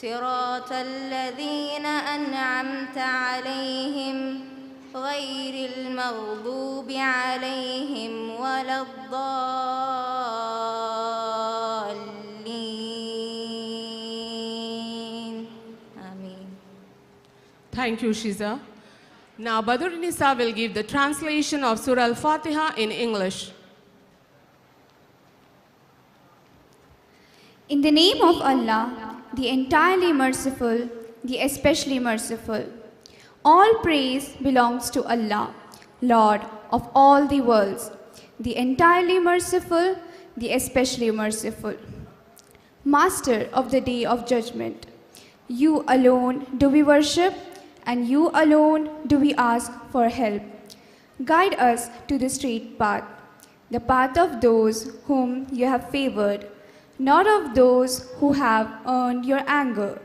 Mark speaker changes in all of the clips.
Speaker 1: صراط الذين أنعمت عليهم غير المغضوب عليهم ولا الضالين. Amen.
Speaker 2: Thank you, Shiza. Now, Badur Nisa will give the translation of Surah Al-Fatiha in English.
Speaker 3: In the name of Allah, the entirely merciful, the especially merciful. All praise belongs to Allah, Lord of all the worlds, the entirely merciful, the especially merciful. Master of the day of judgment, you alone do we worship, and you alone do we ask for help. Guide us to the straight path, the path of those whom you have favored, not of those who have earned your anger,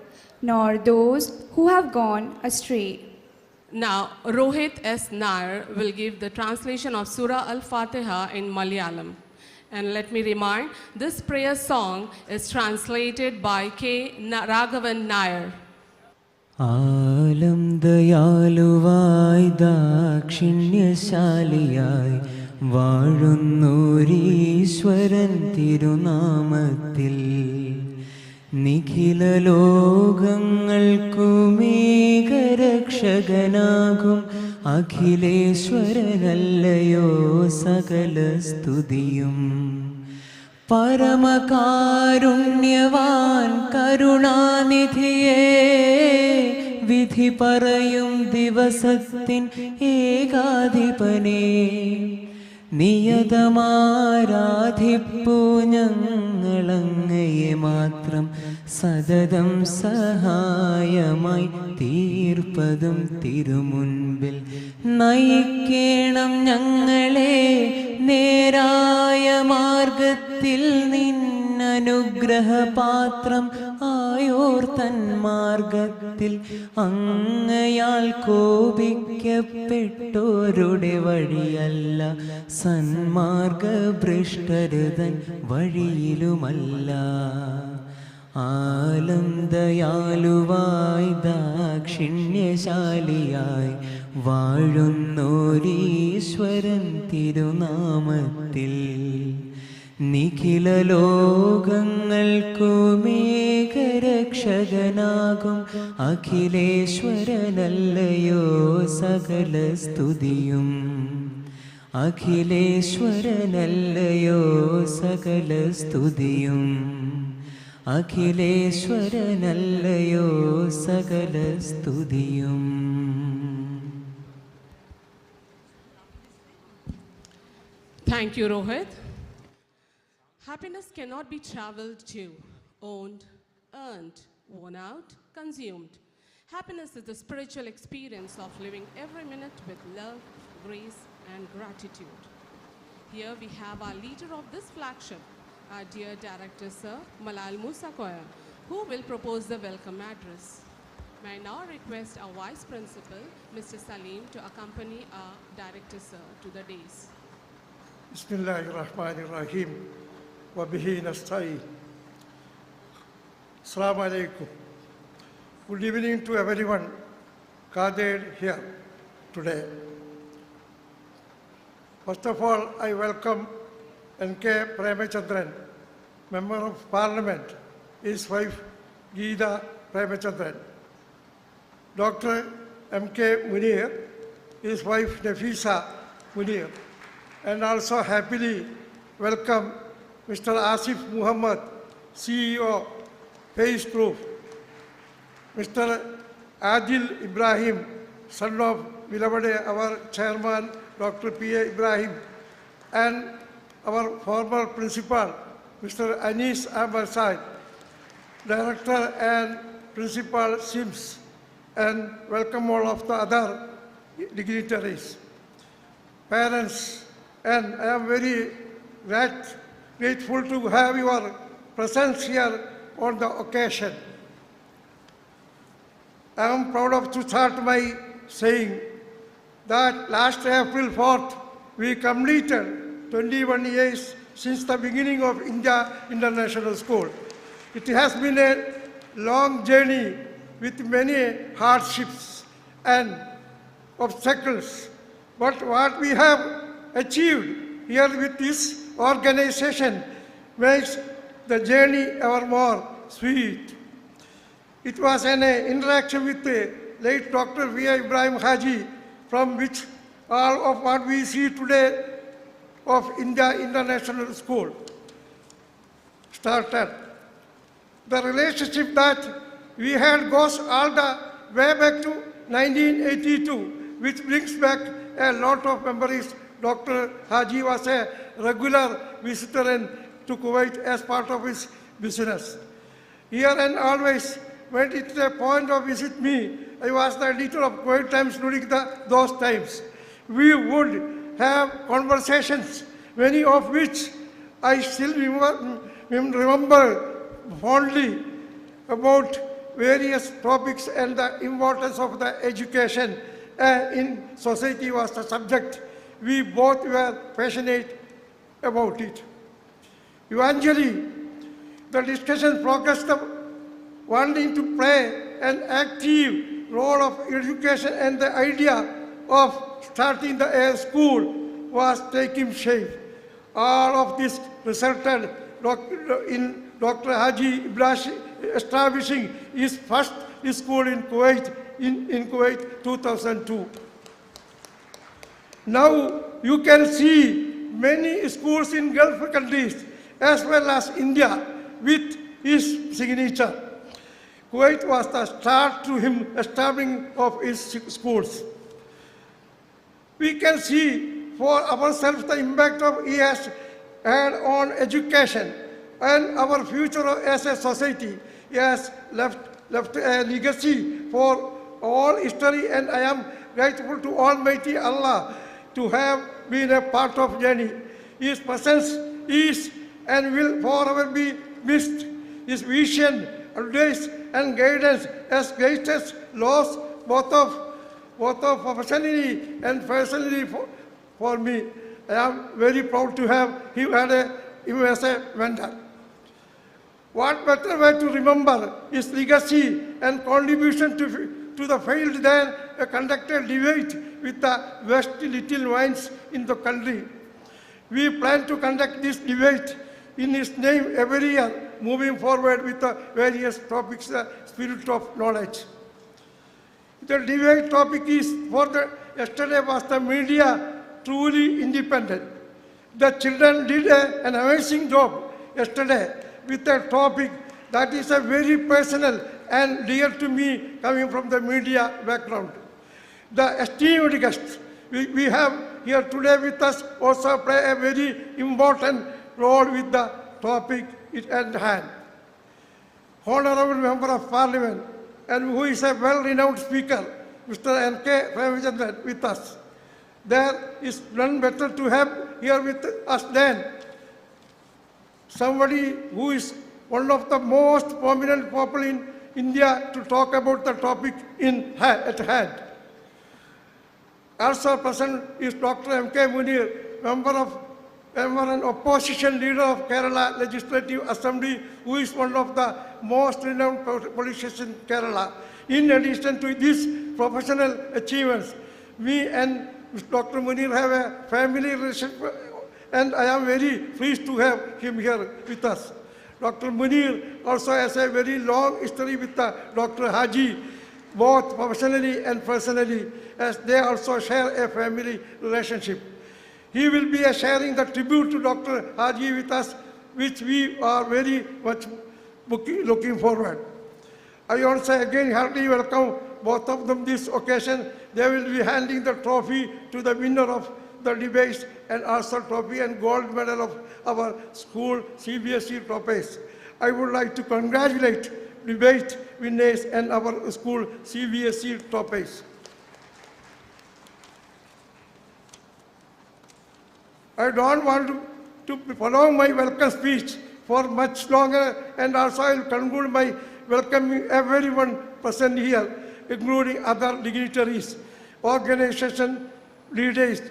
Speaker 3: nor those who have gone astray.
Speaker 2: Now, Rohit S. Nair will give the translation of Surah Al-Fatiha in Malayalam. And let me remind, this prayer song is translated by K. Raghavan Nair.
Speaker 4: ആലം ദയാലുവായി ദാക്ഷിണ്യശാലിയായി വാഴുന്നോരീശ്വരൻ തിരുനാമത്തിൽ നിഖില ലോകങ്ങൾക്കുമേകരക്ഷകനാകും അഖിലേശ്വരനല്ലയോ സകല സ്തുതിയും. പരമകാരുണ്യവാൻ കരുണാനിധിയേ, വിധി പറയും ദിവസത്തിൻ ഏകാധിപനേ, നിയതമാരാധിപ്പൂ ഞങ്ങളങ്ങയെ മാത്രം സതതം സഹായമായി തീർപ്പതും തിരുമുൻപിൽ. നയിക്കേണം ഞങ്ങളെ നേരായ മാർഗത്തിൽ, നിന്നനുഗ്രഹപാത്രം ആയോർ തൻ മാർഗത്തിൽ. അങ്ങയാൽ കോപിക്കപ്പെട്ടോരുടെ വഴിയല്ല, സന്മാർഗഭ്രഷ്ടരുതൻ വഴിയിലുമല്ല. ആലം ദയാലുവായി ദാക്ഷിണ്യശാലിയായി വാഴുന്നോരീശ്വരൻ തിരുനാമത്തിൽ നിഖില ലോകങ്ങൾക്കുമേകരക്ഷകനാകും അഖിലേശ്വരനല്ലയോ സകല സ്തുതിയും. അഖിലേശ്വരനല്ലയോ സകല സ്തുതിയും. അഖിലേശ്വരനല്ലയോ സകല സ്തുതിയും.
Speaker 2: Thank you, Rohit. Happiness cannot be traveled to, owned, earned, worn out, consumed. Happiness is the spiritual experience of living every minute with love, grace, and gratitude. Here we have our leader of this flagship, our dear Director Sir Malal Musa Koya, who will propose the welcome address. May I now request our Vice Principal, Mr. Salim, to accompany our Director Sir to the dais.
Speaker 5: Bismillahirrahmanirrahim. Wa bihi nasta'in. Assalamu alaikum. Good evening to everyone gathered here today. First of all, I welcome N.ക. Premachandran, Member of Parliament, his wife Geeta Premachandran, Dr. M.K. Munir, his wife Nafisa Munir, and also happily welcome Mr. Asif Muhammad, CEO, Face Proof, Mr. Adil Ibrahim, son of Vilavade, our chairman, Dr. P.A. Ibrahim, and our former principal, Mr. Anis Ahmad Said, Director and Principal Sims, and welcome all of the other dignitaries, parents, and I am very grateful to have your presence here on the occasion. I am proud of to start my saying that last April 4th, we completed 21 years since the beginning of India International School. It has been a long journey with many hardships and obstacles. But what we have achieved here with this organization makes the journey ever more sweet. It was an interaction with the late Dr. V.I.Ibrahim Haji, from which all of what we see today of India International School started. The relationship that we had goes all the way back to 1982, which brings back a lot of memories. Dr. Haji was a regular visitor to Kuwait as part of his business. Here and always, when it is a point of visit me, I was the editor of Kuwait Times during those times. We would have conversations, many of which I still remember fondly, about various topics, and the importance of the education in society was the subject. We both were passionate about it. Eventually, the discussion progressed up wanting to play an active role of education, and the idea of starting a school was taking shape. All of this resulted in Dr. Haji establishing his first school in Kuwait in Kuwait 2002. Now you can see many schools in Gulf countries as well as India with his signature. Kuwait was the start to him establishing of his schools. We can see for ourselves the impact of he has had on education and our future as a society. He has left a legacy for all history, and I am grateful to Almighty Allah to have been a part of journey. His presence is and will forever be missed. His vision, advice, and guidance as greatest loss both of professionally and personally for me. I am very proud to have him as a mentor. What better way to remember his legacy and contribution to the field than a conducted debate with the best little minds in the country. We plan to conduct this debate in his name every year, moving forward with the various topics, the spirit of knowledge. The debate topic is yesterday was the media truly independent. The children did an amazing job yesterday with a topic that is a very personal and dear to me coming from the media background. The esteemed guests we have here today with us also play a very important role with the topic at hand. Honorable Member of Parliament, and who is a well-renowned speaker, Mr. N.K. with us. There is none better to have here with us than somebody who is one of the most prominent people in India to talk about the topic at hand. Also present is Dr. M.K. Munir, member and opposition leader of Kerala Legislative Assembly, who is one of the most renowned politicians in Kerala. In addition to these professional achievements, me and Dr. Munir have a family relationship, and I am very pleased to have him here with us. Dr. Munir also has a very long history with Dr. Haji, both professionally and personally, as they also share a family relationship. He will be sharing the tribute to Dr. Haji with us, which we are very much looking forward. I also again heartily welcome both of them this occasion. They will be handing the trophy to the winner of the debates, and also trophy and gold medal of our school CBSE trophies. I would like to congratulate debate winners and our school CBSE trophies. I don't want to prolong my welcome speech for much longer, and also I will conclude my welcoming everyone present here, including other dignitaries, organization leaders,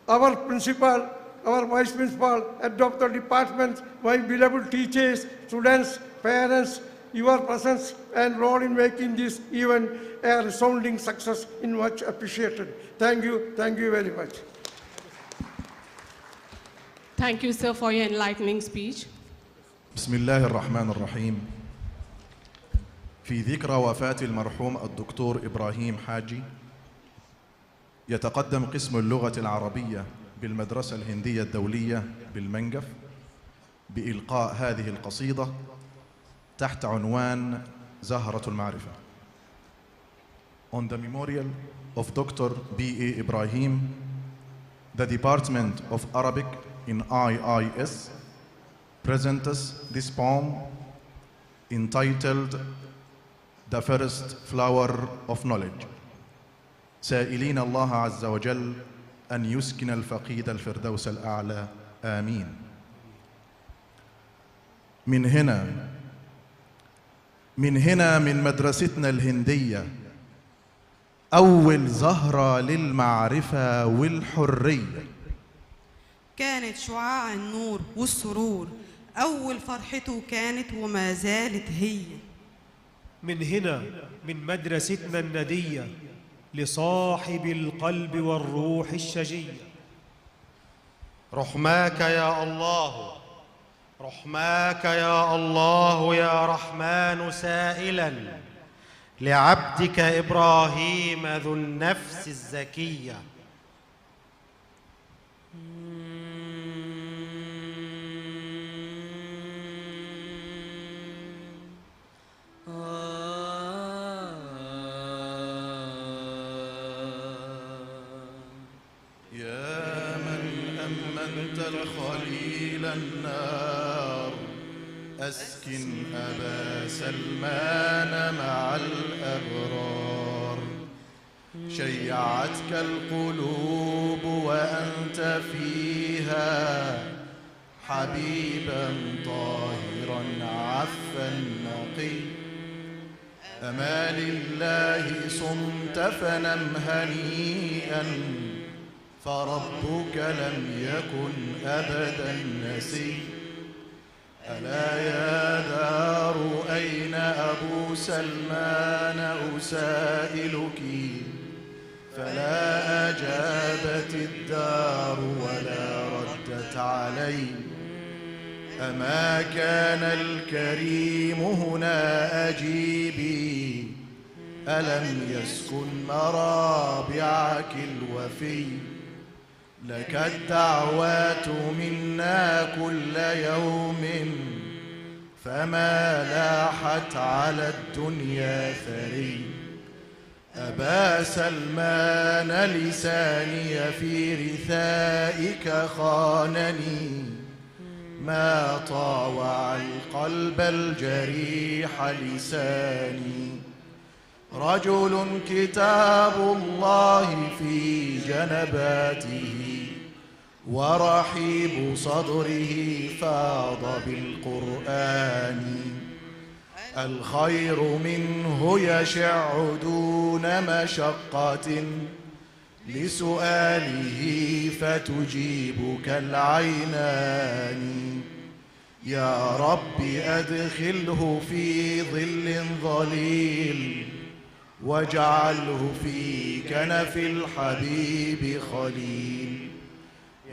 Speaker 5: our principal, our vice principal, head of the department, my beloved teachers, students, parents, your presence and role in making this event a resounding success is much appreciated. Thank you very much.
Speaker 2: Thank you, sir, for your enlightening speech.
Speaker 6: بسم الله الرحمن الرحيم. في ذكرى وفاة المرحوم الدكتور إبراهيم حاجي يتقدم قسم اللغة العربية بالمدرسة الهندية الدولية بالمنقف بإلقاء هذه القصيدة تحت عنوان زهرة المعرفة. On the memorial of Dr. B.A. Ibrahim, the Department of Arabic in IIS presents this poem entitled The First Flower of Knowledge. سائلين الله عز وجل أن يسكن الفقيد الفردوس الأعلى آمين. من هنا من مدرستنا الهندية أول زهرة للمعرفة والحرية،
Speaker 7: كانت شعاع النور والسرور، أول فرحته كانت وما زالت هي.
Speaker 8: من هنا من مدرستنا الندية لصاحب القلب والروح الشجية.
Speaker 9: رحماك يا الله، رحماك يا الله يا رحمن سائلا لعبدك إبراهيم ذو النفس الزكية.
Speaker 6: يا من أمنت الخليل النار أسكن أبا سلمان مع الأبرار. شيعتك القلوب وأنت فيها حبيبا طاهرا عفا نقي. أما لله صمت فنم هنيئا فربك لم يكن أبدا نسي. ألا يا دار أين أبو سلمان أسائلك فلا أجابت الدار ولا ردت علي. أما كان الكريم هنا أجيبي ألم يسكن مرابعك الوفي. لك الدعوات منا كل يوم فما لاحت على الدنيا ثري. أبا سلمان لساني في رثائك خانني ما طاوع القلب الجريح لساني. رجل كتاب الله في جنباته ورحيب صدره فاض بالقرآن. الخير منه يشع دون مشقة لسؤاله فتجيبك العينان. يا رب أدخله في ظل ظليل واجعله في كنف الحبيب خليل.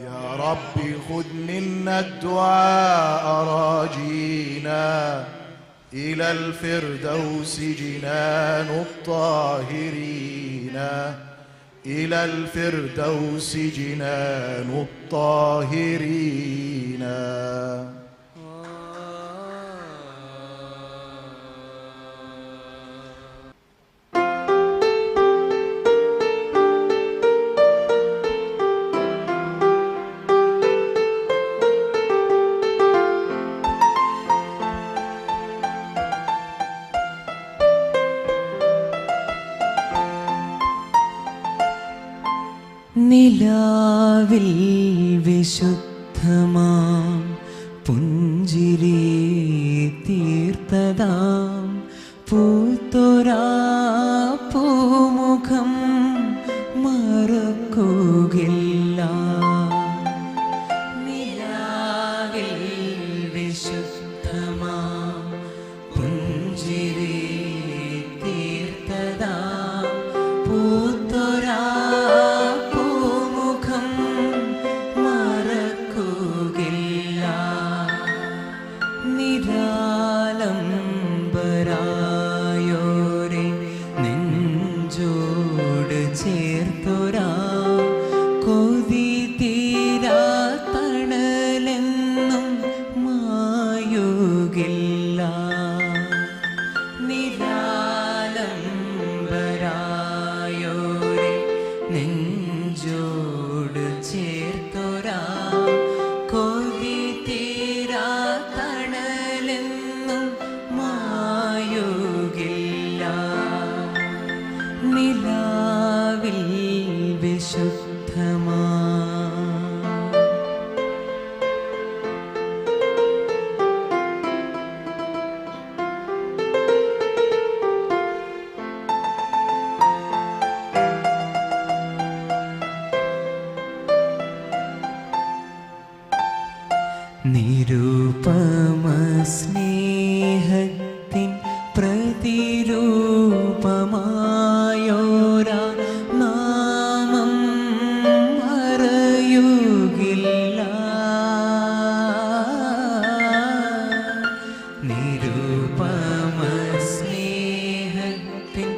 Speaker 6: يا رب خذ منا الدعاء راجينا إلى الفردوس جنان الطاهرين. إلى الفردوس جنان الطاهرين.
Speaker 4: നിലാവിൽ വിശുദ്ധമാം പുഞ്ചിരി തീർത്തതാം പൂത്തൊരാ പൂമുഖം മറക്കുകയില്ല. പുഞ്ചിരി തീർത്തതാ പൂത്തൊരാ പൂമുഖം മറക്കുകയില്ല. നിരാലംബരായോരെ നെഞ്ചോട് ചേർത്തൊരാ കൊതി തീരാ തണലെന്നും മായുകില്ല. നിരാലംബരായോരെ നെഞ്ചോട് ചേർത്തൊരാ കൊതി തീരാ തണലെന്നും മായുകില്ല. നിലാവിൽ വിശുദ്ധമാ നിരൂപമ സ്നേഹത്തിൻ പ്രതിരൂപമായോരാ നാമം അറിയുകില്ല. നിരൂപമ സ്നേഹത്തിൻ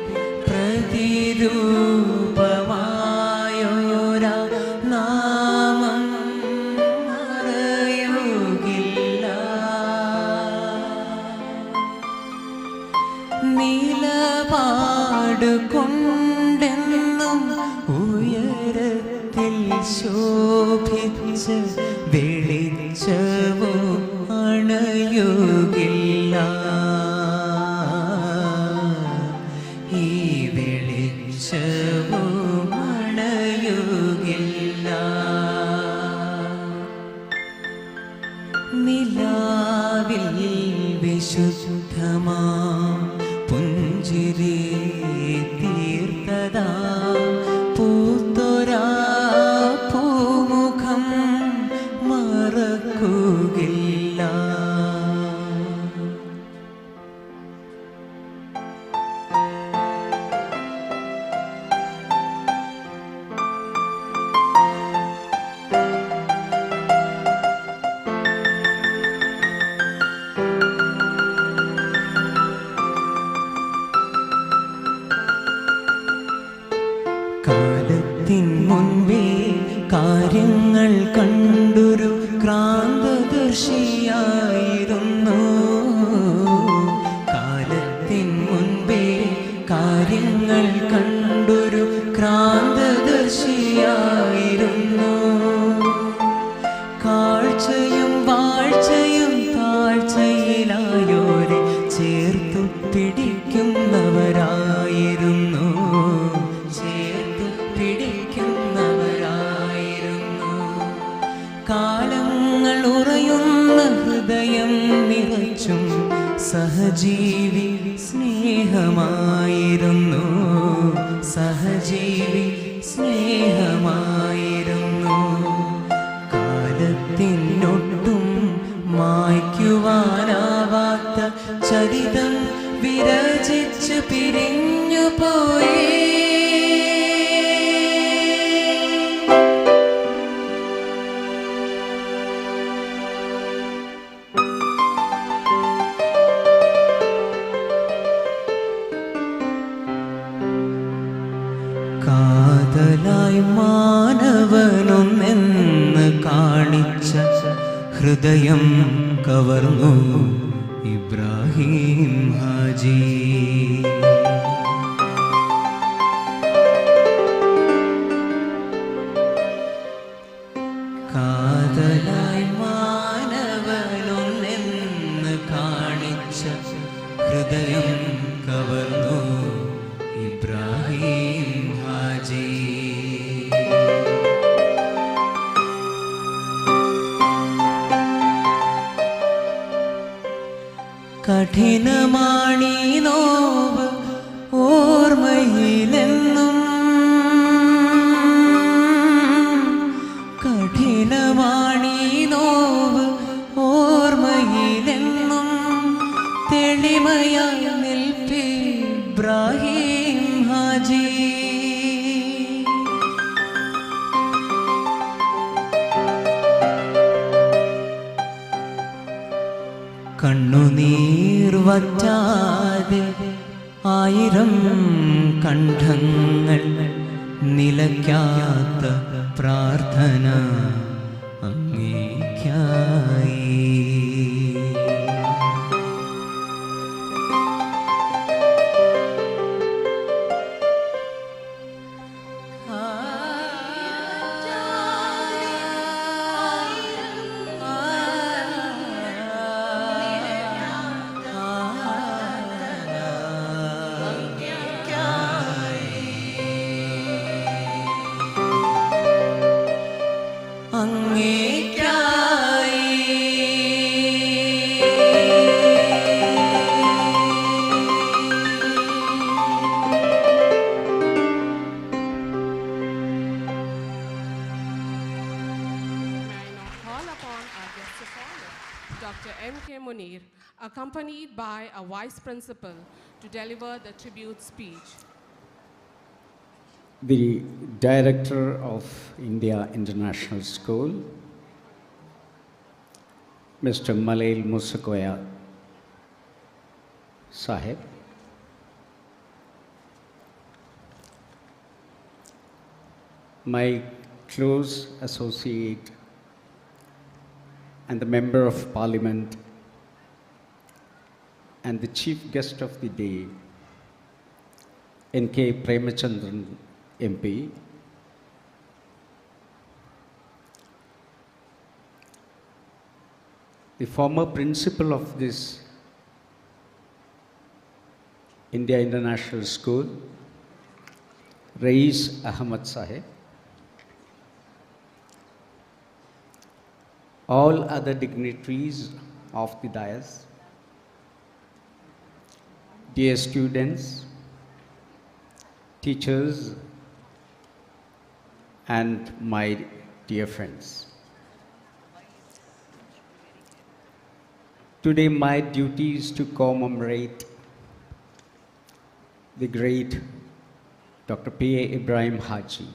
Speaker 4: പ്രതിരൂപമായോരാ നാമം നിലപാട് കൊണ്ടെന്നും ഉയരത്തിൽ ശോഭിച്ച വെളിച്ചവോ അണയുകില്ല. ഈ വെളിച്ചവോ അണയുകില്ല. നിലാവിൽ വിശുദ്ധമാ പുഞ്ചിരി തീർത്തതാ പൂത്തൊരാ പൂമുഖം മറക്കുകയില്ല. കാലത്തിൻ മുൻപേ കാര്യങ്ങൾ കണ്ടൊരു ക്രാന്തദർശിയായിരുന്നു. കാലത്തിൻ മുൻപേ കാര്യങ്ങൾ കണ്ടൊരു ക്രാന്തദർശിയായിരുന്നു. കാഴ്ചയും വാഴ്ചയും താഴ്ചയിലായോരെ ചേർത്തു പിടിക്കുന്നവരായിരുന്നു. കാലങ്ങൾ ഉറയുന്ന ഹൃദയം നിറച്ചും സഹജീവി സ്നേഹമായിരുന്നു. സഹജീവി സ്നേഹമായിരുന്നു. കാലത്തിനൊട്ടും മായ്ക്കുവാനാവാത്ത ചരിതം വിരചിച്ച് പിരിഞ്ഞു പോയി. കാതലായി മാനവനൊന്നെന്ന് കാണിച്ച ഹൃദയം കവർന്നു ഇബ്രാഹിം ഹാജി. കാതലായി മാനവനൊന്നെന്ന് കാണിച്ച ഹൃദയം കവർന്നു ഇബ്രാഹിം ഹാജി. കഠിനമാണീ നോവ് ഓർമ്മയിലെന്നും. കഠിനമാണീ നോവ് ഓർമ്മയിലെന്നും. എളിമയായി നിൽപ്പേ ഇബ്രാഹിം ഹാജി. കണ്ണുനീർ വറ്റാതെ ആയിരം കണ്ഠങ്ങൾ നിലയ്ക്കാത്ത പ്രാർത്ഥന അങ്ങേയ്ക്കായി.
Speaker 2: Dr. N.K. accompanied by a Vice Principal, to deliver the tribute speech.
Speaker 10: The Director of India International School, Mr. Malail Musakoya Sahib, my close associate and the Member of Parliament and the Chief Guest of the day, N.K. Premachandran MP, the former principal of this India International School, Rais Ahmad Sahib, all other dignitaries of the dais, dear students, teachers, and my dear friends. Today my duty is to commemorate the great Dr. P.A. Ibrahim Haji.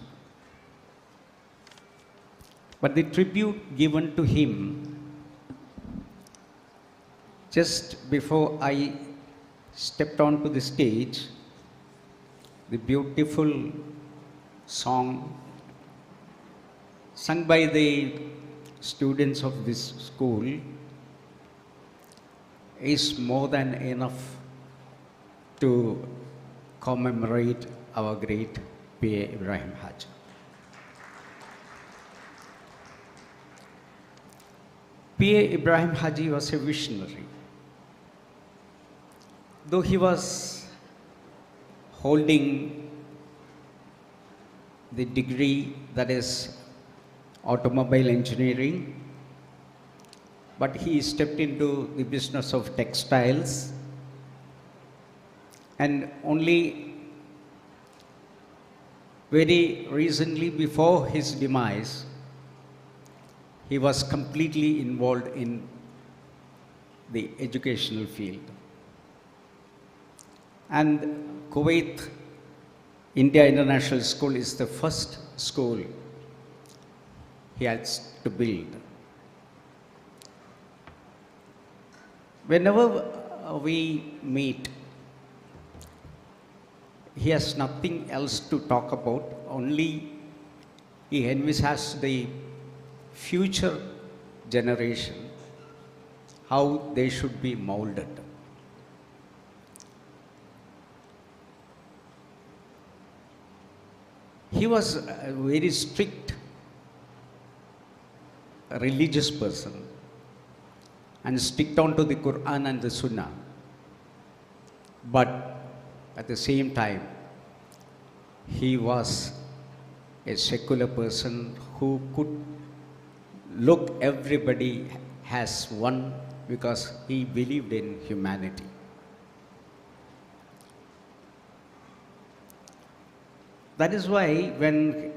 Speaker 10: But the tribute given to him just before I stepped onto the stage, the beautiful song sung by the students of this school is more than enough to commemorate our great P.A. Ibrahim Haji. P.A. Ibrahim Haji was a visionary. Though he was holding the degree that is automobile engineering, but he stepped into the business of textiles, and only very recently before his demise, he was completely involved in the educational field. And Kuwait India International School is the first school he has to build. Whenever we meet, he has nothing else to talk about, only he envisages the future generation, how they should be molded. He was a very strict religious person and sticked on to the Quran and the Sunnah. But at the same time, he was a secular person who could look everybody as one because he believed in humanity. That is why when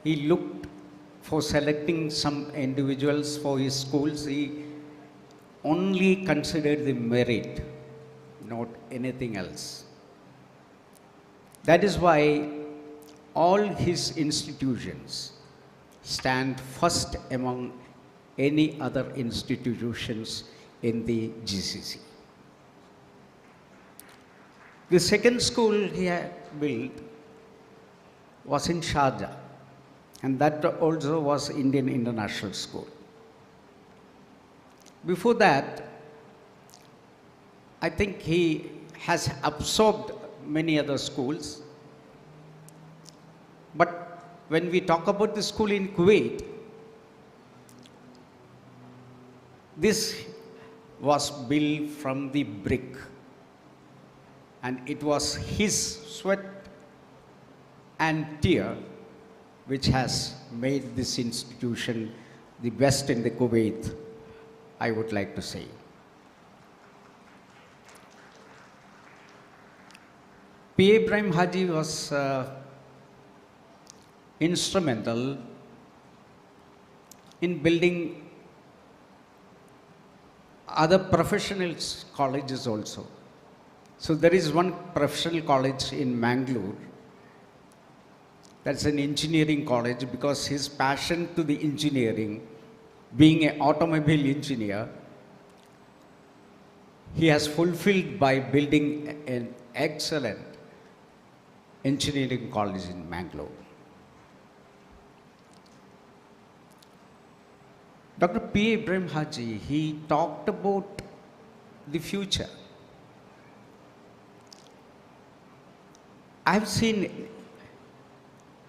Speaker 10: he looked for selecting some individuals for his schools, he only considered the merit not anything else. That is why all his institutions stand first among any other institutions in the GCC. The second school he had built was in Sharjah, and that also was Indian International School. Before that, I think he has absorbed many other schools. But when we talk about the school in Kuwait, this was built from the brick, and it was his sweat and tear which has made this institution the best in the Kuwait, I would like to say. P. Ibrahim Haji was instrumental in building other professional colleges also. So there is one professional college in Mangalore. That's an engineering college, because his passion to the engineering, being an automobile engineer, he has fulfilled by building an excellent engineering college in Mangalore. Dr. P. Ibrahim Haji, he talked about the future. I've seen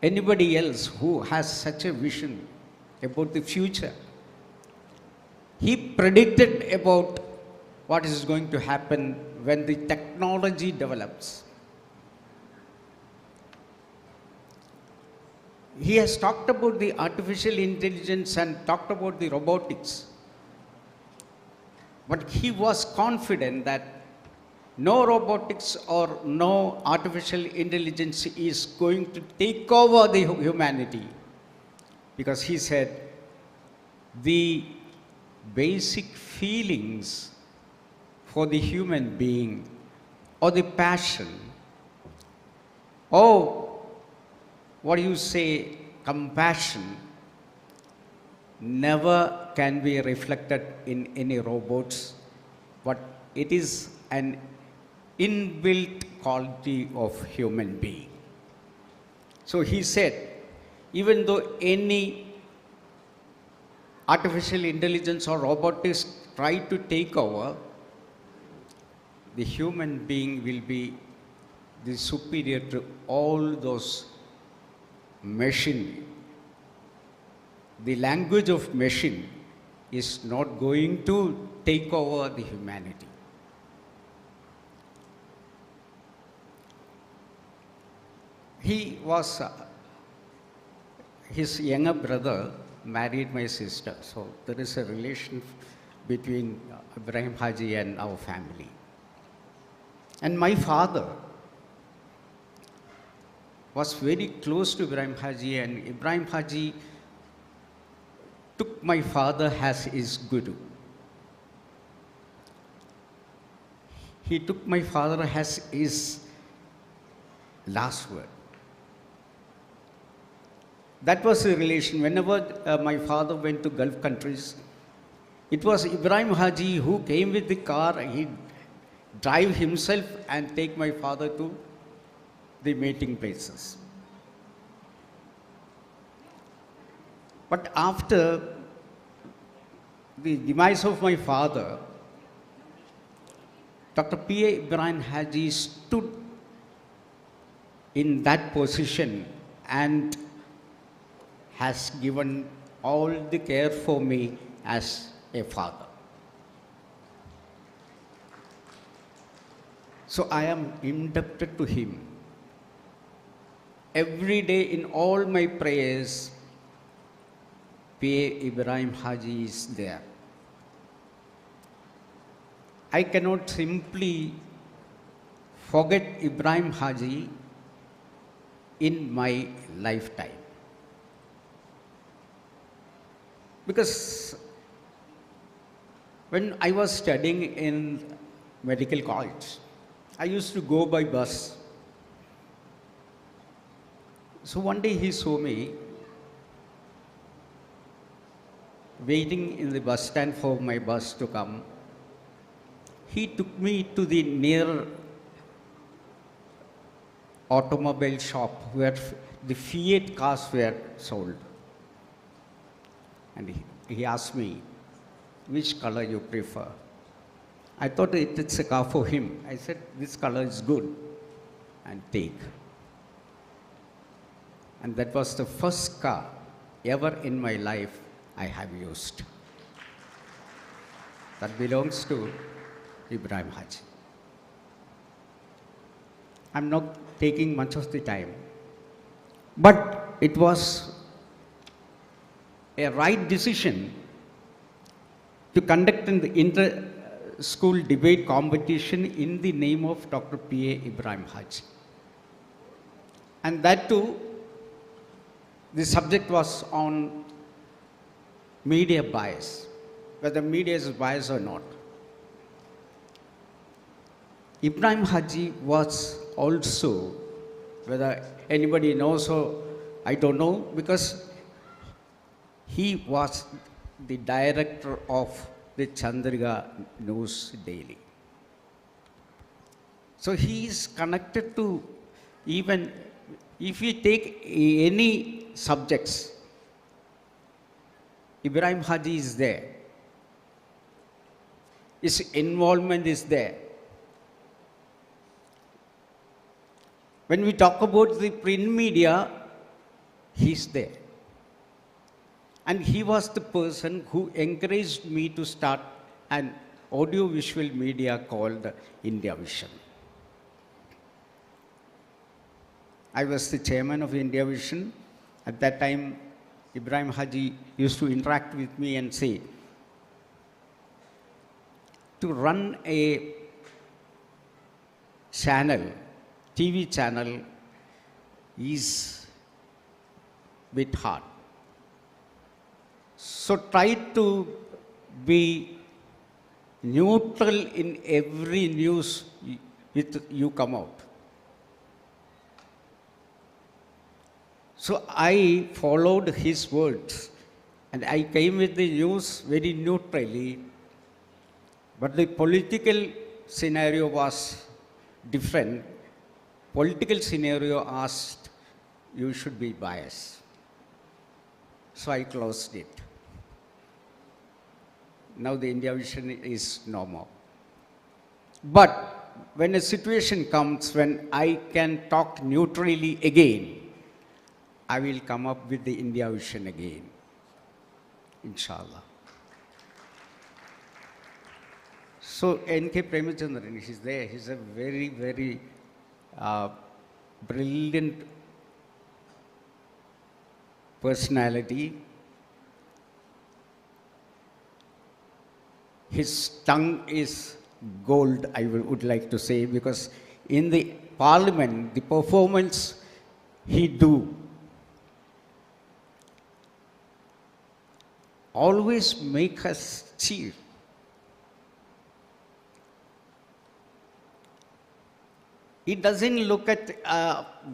Speaker 10: anybody else who has such a vision about the future. He predicted about what is going to happen when the technology develops. He has talked about the artificial intelligence and talked about the robotics. But he was confident that no robotics or no artificial intelligence is going to take over the humanity. Because he said, the basic feelings for the human being, or the passion, or what you say, compassion, never can be reflected in any robots, but it is an inbuilt quality of human being. So he said, even though any artificial intelligence or robotics try to take over, the human being will be the superior to all those machine. The language of machine is not going to take over the humanity. He was, his younger brother married my sister, so there is a relation between Ibrahim Haji and our family. And my father was very close to Ibrahim Haji, and Ibrahim Haji took my father as his guru. He took my father as his last word. That was the relation. Whenever my father went to Gulf countries, it was Ibrahim Haji who came with the car. He'd drive himself and take my father to the meeting places. But after the demise of my father, Dr. P. Ibrahim Haji stood in that position and has given all the care for me as a father. So I am indebted to him. Every day in all my prayers, P. Ibrahim Haji is there. I cannot simply forget Ibrahim Haji in my lifetime. Because when I was studying in medical college, I used to go by bus. So one day he saw me waiting in the bus stand for my bus to come. He took me to the near automobile shop where the Fiat cars were sold. And he asked me, which color you prefer? I thought it's a car for him. I said, this color is good, and take. And that was the first car ever in my life I have used. That belongs to Ibrahim Haji. I'm not taking much of the time, but it was a right decision to conduct an inter-school debate competition in the name of Dr. P.A. Ibrahim Haji. And that too, the subject was on media bias, whether media is biased or not. Ibrahim Haji was also, whether anybody knows or I don't know, because he was the director of the Chandriga News Daily. So he is connected to, even if you take any subjects, Ibrahim Haji is there. His involvement is there. When we talk about the print media, he's there. And he was the person who encouraged me to start an audio-visual media called India Vision. I was the chairman of India Vision. At that time, Ibrahim Haji used to interact with me and say, to run a channel, TV channel, is a bit hard. So try to be neutral in every news you come out. So I followed his words and I came with the news very neutrally, but the political scenario was different. Political scenario asked, you should be biased. So I closed it. Now the India Vision is no more. But when a situation comes when I can talk neutrally again, I will come up with the India Vision again, inshallah. So N.K. Premachandran, he's there. He's a very, very brilliant personality. His tongue is gold, I would like to say, because in the parliament, the performance he do, always make us cheer. He doesn't look at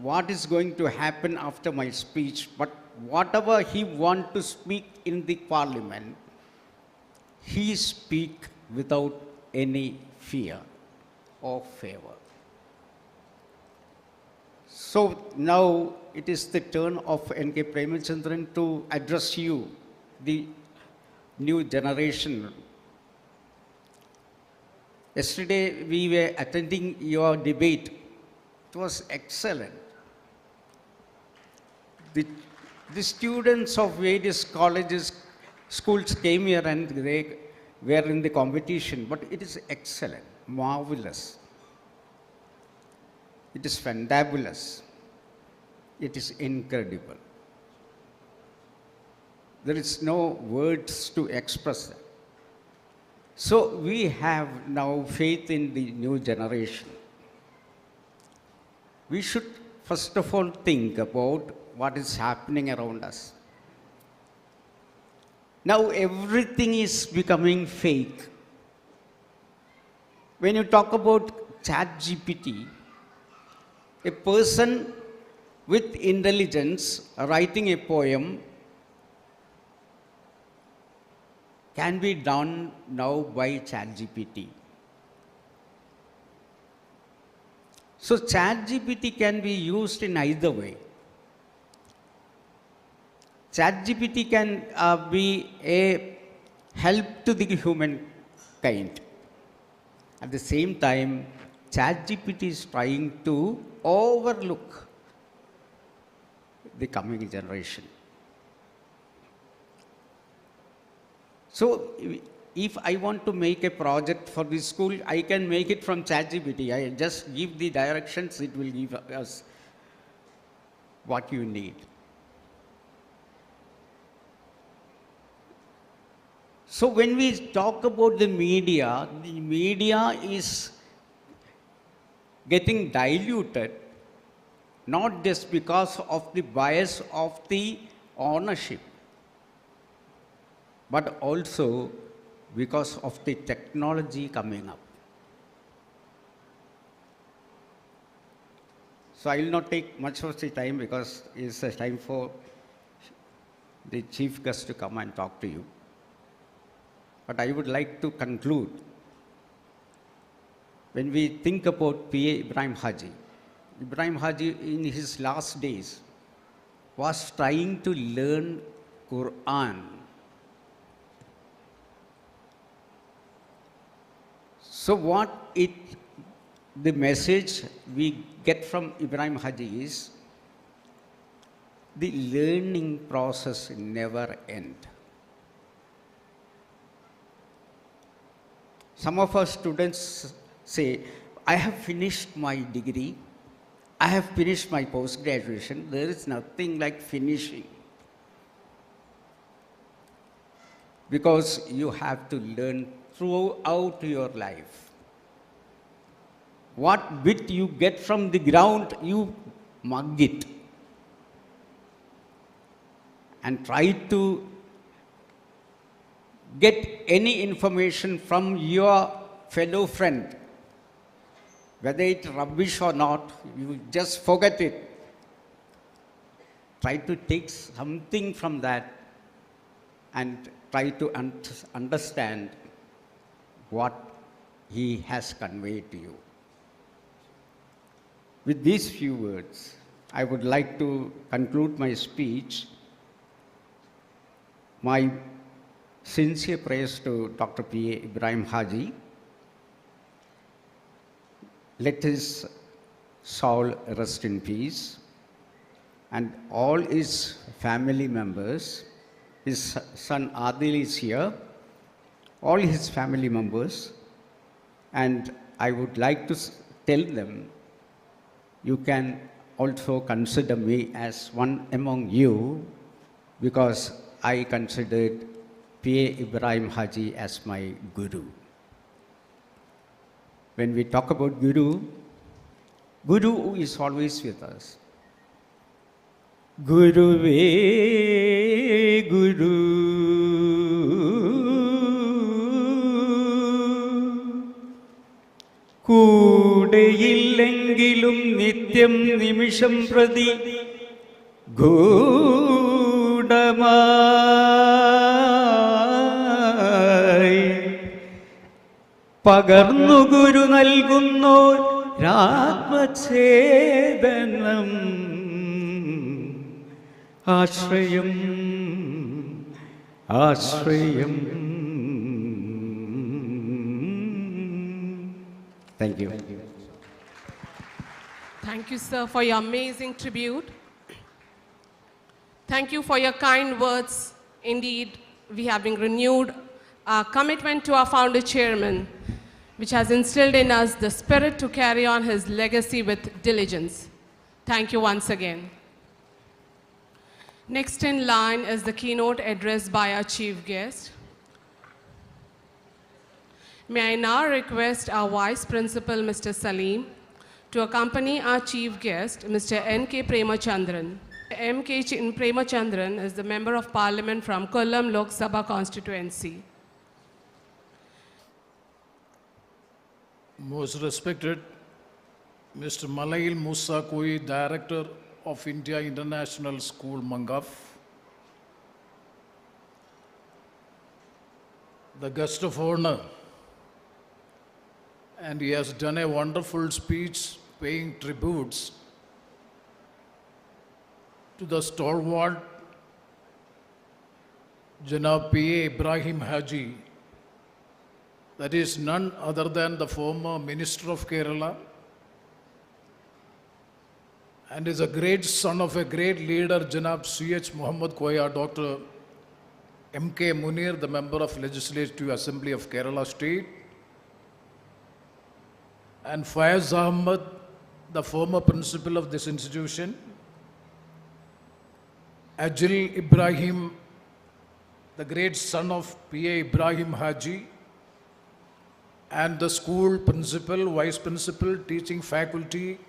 Speaker 10: what is going to happen after my speech, but whatever he wants to speak in the parliament, he speaks without any fear or favor. So now it is the turn of N.K. Premachandran to address you, the new generation. Yesterday we were attending your debate. It was excellent. The students of various colleges, schools came here and they were in the competition, but it is excellent, marvelous. It is fantabulous. It is incredible. There is no words to express that. So we have now faith in the new generation. We should first of all think about what is happening around us. Now everything is becoming fake. When you talk about ChatGPT, a person with intelligence writing a poem can be done now by ChatGPT. So ChatGPT can be used in either way. ChatGPT can be a help to the humankind. At the same time, ChatGPT is trying to overlook the coming generation. So if I want to make a project for this school, I can make it from ChatGPT. I just give the directions, it will give us what you need. So when we talk about the media is getting diluted, not just because of the bias of the ownership, but also because of the technology coming up. So I will not take much of the time because it's a time for the chief guest to come and talk to you. But I would like to conclude. When we think about P.A. Ibrahim Haji in his last days was trying to learn Quran. So the message we get from Ibrahim Haji is the learning process never ends. Some of our students say, I have finished my degree, I have finished my post-graduation, there is nothing like finishing. Because you have to learn throughout your life. What bit you get from the ground, you mug it. And try to get any information from your fellow friend. Whether it's rubbish or not, you just forget it. Try to take something from that and try to understand what he has conveyed to you. With these few words, I would like to conclude my speech. My sincere prayers to Dr. P.A. Ibrahim Haji. Let his soul rest in peace. And all his family members, his son Adil is here, all his family members, and I would like to tell them, you can also consider me as one among you, because I considered P.A. Ibrahim Haji as my guru. When we talk about guru is always with us. Guruve Guru കൂടെയില്ലെങ്കിലും നിത്യം നിമിഷം പ്രതി ഗൂഢമായി പകർന്നു ഗുരു നൽകുന്നോരാത്മഛേദനം ആശ്രയം ആശ്രയം. Thank you.
Speaker 2: Thank you, sir, for your amazing tribute. Thank you for your kind words. Indeed, we have been renewed our commitment to our founder chairman, which has instilled in us the spirit to carry on his legacy with diligence. Thank you once again. Next in line is the keynote address by our chief guest. May I now request our Vice Principal, Mr. Salim, to accompany our chief guest, Mr. N.K. Premachandran. M.K. Premachandran is the Member of Parliament from Kollam Lok Sabha constituency.
Speaker 11: Most respected Mr. Malail Musa Koi, Director of India International School, Mangaf, the guest of honor, and he has done a wonderful speech paying tributes to the stalwart Janab P.A. Ibrahim Haji, that is none other than the former Minister of Kerala and is a great son of a great leader, Janab C.H. Muhammad Koya, Dr. M.K. Munir, the member of Legislative Assembly of Kerala State, and Faiz Ahmed, the former principal of this institution, Ajil Ibrahim, the great son of P.A. Ibrahim Haji, and the school principal, vice principal, teaching faculty,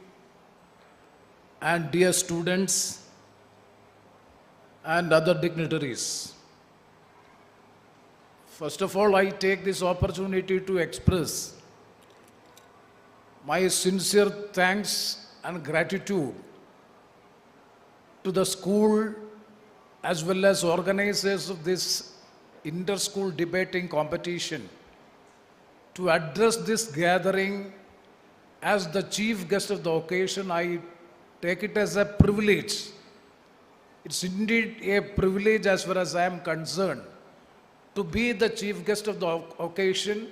Speaker 11: and dear students and other dignitaries. First of all, I take this opportunity to express my sincere thanks and gratitude to the school as well as organizers of this inter-school debating competition to address this gathering as the chief guest of the occasion. I take it as a privilege. It's indeed a privilege as far as I am concerned to be the chief guest of the occasion,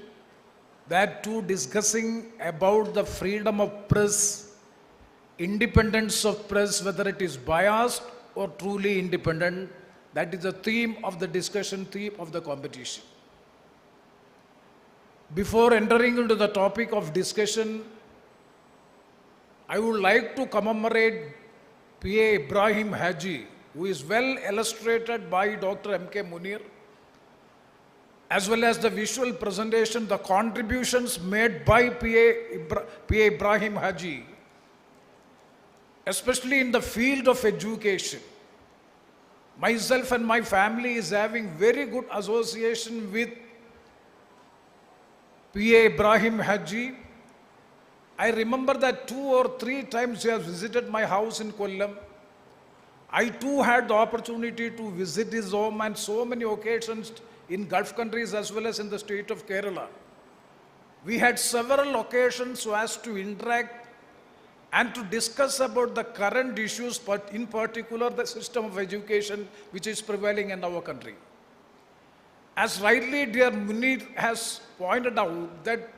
Speaker 11: that too discussing about the freedom of press, independence of press, whether it is biased or truly independent. That is the theme of the discussion, theme of the competition. Before entering into the topic of discussion, I would like to commemorate P.A. Ibrahim Haji, who is well illustrated by Dr. M.K. Munir, as well as the visual presentation, the contributions made by P.A. Ibrahim Haji, especially in the field of education. Myself and my family is having very good association with P.A. Ibrahim Haji. I remember that 2 or 3 times he has visited my house in Kollam. I too had the opportunity to visit his home and so many occasions in Gulf countries as well as in the state of Kerala. We had several occasions so as to interact and to discuss about the current issues, but in particular the system of education which is prevailing in our country. As rightly dear Munir has pointed out, that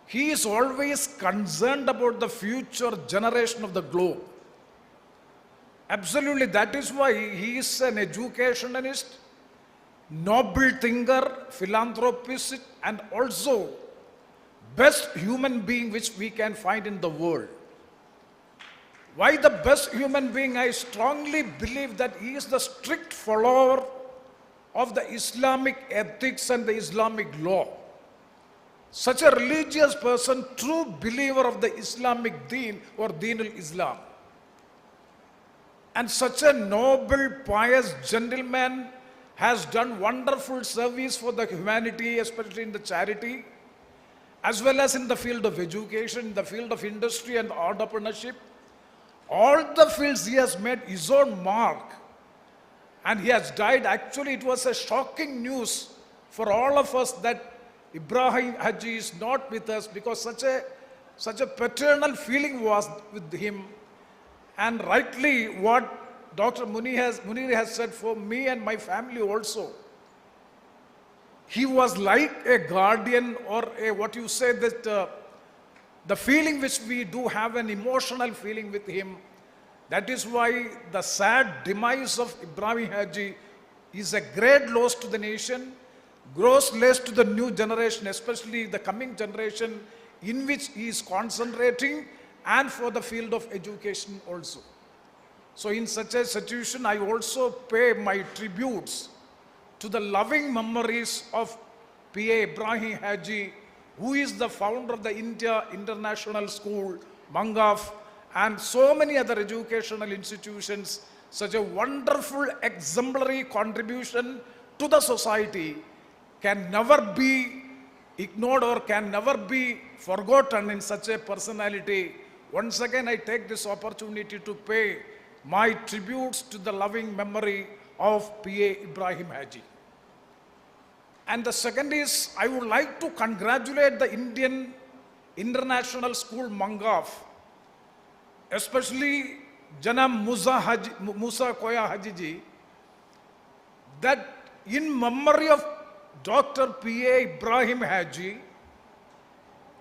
Speaker 11: he is always concerned about the future generation of the globe. Absolutely, that is why he is an educationalist, noble thinker, philanthropist, and also best human being which we can find in the world. Why the best human being? I strongly believe that he is the strict follower of the Islamic ethics and the Islamic law. Such a religious person, true believer of the Islamic deen or Deen al-Islam. And such a noble, pious gentleman has done wonderful service for the humanity, especially in the charity, as well as in the field of education, in the field of industry and entrepreneurship. All the fields he has made his own mark. And he has died. Actually, it was a shocking news for all of us that Ibrahim Haji is not with us, because such a paternal feeling was with him. And rightly what Dr. Munir has said for me and my family also. He was like a guardian or a, what you say, that the feeling which we do have, an emotional feeling with him. That is why the sad demise of Ibrahim Haji is a great loss to the nation, gross loss to the new generation, especially the coming generation in which he is concentrating, and for the field of education also. So in such a situation, I also pay my tributes to the loving memories of P.A. Ibrahim Haji, who is the founder of the India International School, Mangaf, and so many other educational institutions. Such a wonderful, exemplary contribution to the society can never be ignored or can never be forgotten in such a personality. Once again, I take this opportunity to pay my tributes to the loving memory of P.A. Ibrahim Haji. And the second is, I would like to congratulate the Indian International School Mangaf, especially Janam Musa Koya Haji ji, that in memory of Dr. P.A. Ibrahim Haji,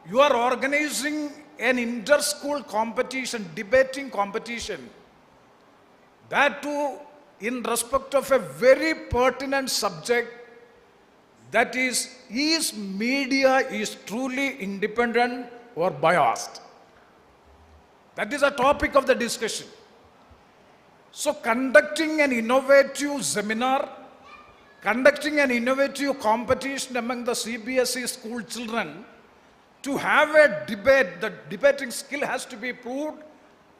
Speaker 11: you are organizing an inter-school competition, debating competition, that too in respect of a very pertinent subject, that is media is truly independent or biased? That is a topic of the discussion. So conducting an innovative seminar, conducting an innovative competition among the CBSE school children, to have a debate, the debating skill has to be proved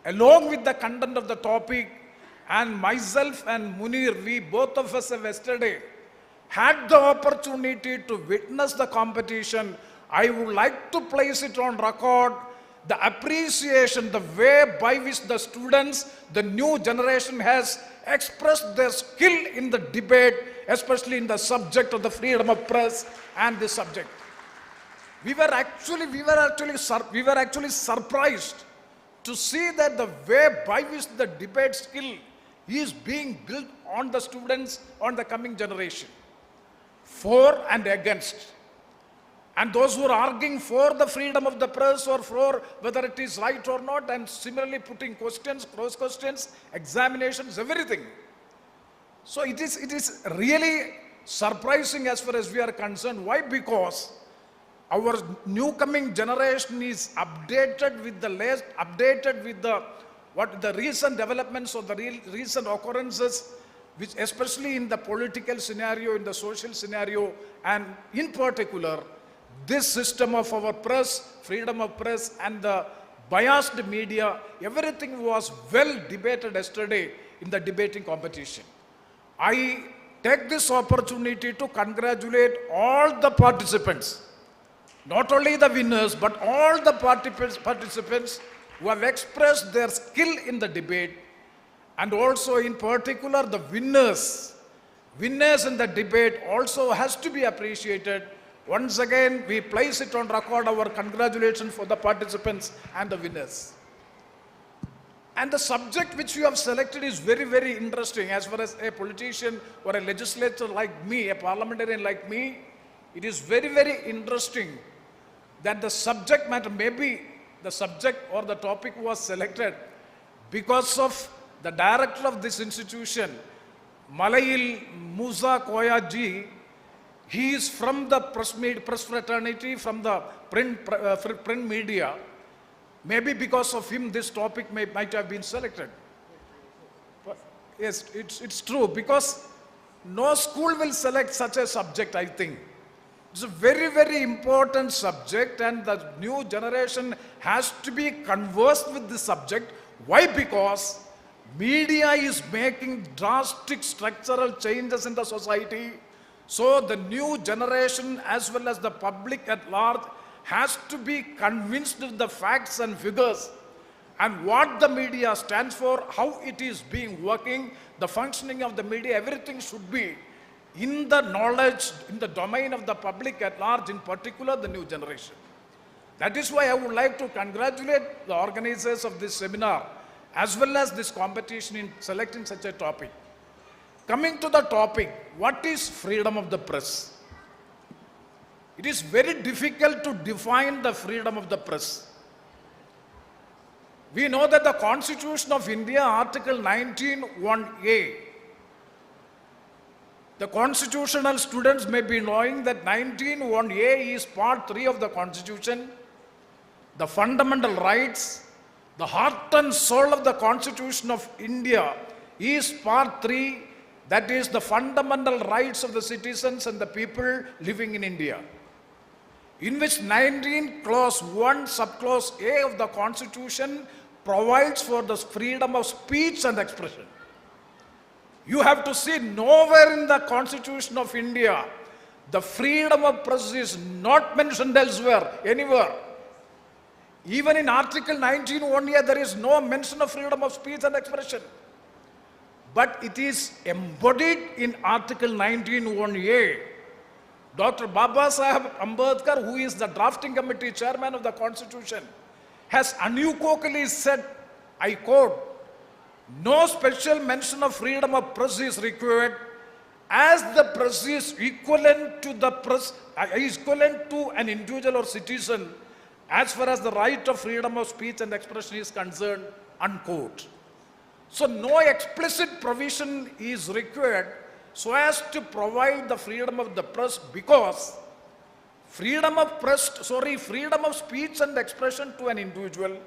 Speaker 11: along with the content of the topic. And myself and Munir, we both of us have yesterday had the opportunity to witness the competition. I would like to place it on record, the appreciation, the way by which the students, the new generation has expressed their skill in the debate, especially in the subject of the freedom of press and the subject. We were actually surprised to see that the way by which the debate skill is being built on the students, on the coming generation, for and against. And those who are arguing for the freedom of the press or for whether it is right or not, and similarly putting questions, cross questions, examinations, everything. So it is really surprising as far as we are concerned. Why? Because our new coming generation is updated with the latest, updated with the recent developments or the recent occurrences, which especially in the political scenario, in the social scenario, and in particular, this system of our press, freedom of press, and the biased media, everything was well debated yesterday in the debating competition. I take this opportunity to congratulate all the participants, not only the winners, but all the participants who have expressed their skill in the debate, and also in particular the winners in the debate also has to be appreciated. Once again, we place it on record, our congratulations for the participants and the winners. And the subject which you have selected is very, very interesting. As far as a politician or a legislator like me, a parliamentarian like me, it is very, very interesting that the subject matter, maybe the subject or the topic was selected because of the director of this institution, Malayil Musa Koya ji. He is from the press fraternity, from the print media. Maybe because of him, this topic might have been selected. But yes, it's true, because no school will select such a subject, I think. It's a very, very important subject, and the new generation has to be conversed with this subject. Why? Because media is making drastic structural changes in the society. So the new generation as well as the public at large has to be convinced of the facts and figures and what the media stands for, how it is being working, the functioning of the media, everything should be in the knowledge, in the domain of the public at large, in particular the new generation. That is why I would like to congratulate the organizers of this seminar as well as this competition in selecting such a topic. Coming to the topic, what is freedom of the press? It is very difficult to define the freedom of the press. We know that the Constitution of India, Article 19(1)(a), the constitutional students may be knowing that 19(1)(a) is part 3 of the Constitution, the fundamental rights, the heart and soul of the Constitution of India is part 3, that is the fundamental rights of the citizens and the people living in India, in which 19 clause 1 subclause A of the Constitution provides for the freedom of speech and expression. You have to see nowhere in the Constitution of India The freedom of press is not mentioned elsewhere, anywhere. Even in Article 19(1)(a), there is no mention of freedom of speech and expression. But it is embodied in Article 19(1)(a). Dr. Baba Saheb Ambedkar, who is the drafting committee chairman of the Constitution, has unequivocally said, I quote, "No special mention of freedom of press is required, as the press is equivalent to an individual or citizen as far as the right of freedom of speech and expression is concerned," unquote. So no explicit provision is required so as to provide the freedom of the press, because freedom of speech and expression to an individual,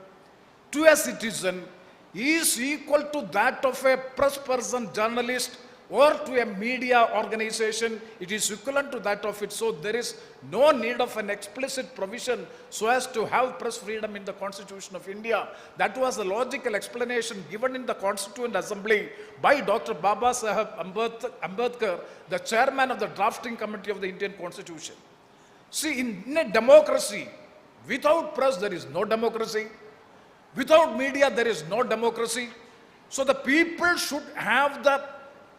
Speaker 11: to a citizen, is equal to that of a press person, journalist, or to a media organization. It is equivalent to that of it. So there is no need of an explicit provision so as to have press freedom in the Constitution of India. That was the logical explanation given in the Constituent Assembly by Dr. Baba Saheb Ambedkar, the chairman of the drafting committee of the Indian Constitution. See, in a democracy, without press there is no democracy. Without media there is no democracy. So the people should have the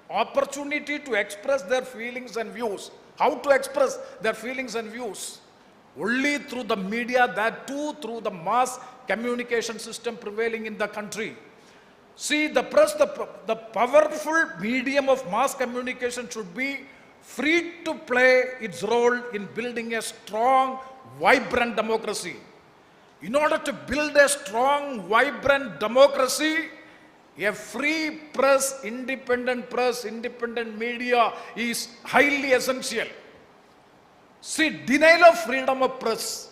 Speaker 11: opportunity to express their feelings and views. How to express their feelings and views? Only through the media, that too through the mass communication system prevailing in the country. See, the press, the powerful medium of mass communication should be free to play its role in building a strong, vibrant democracy. In order to build a strong, vibrant democracy, a free press, independent media is highly essential. See, denial of freedom of press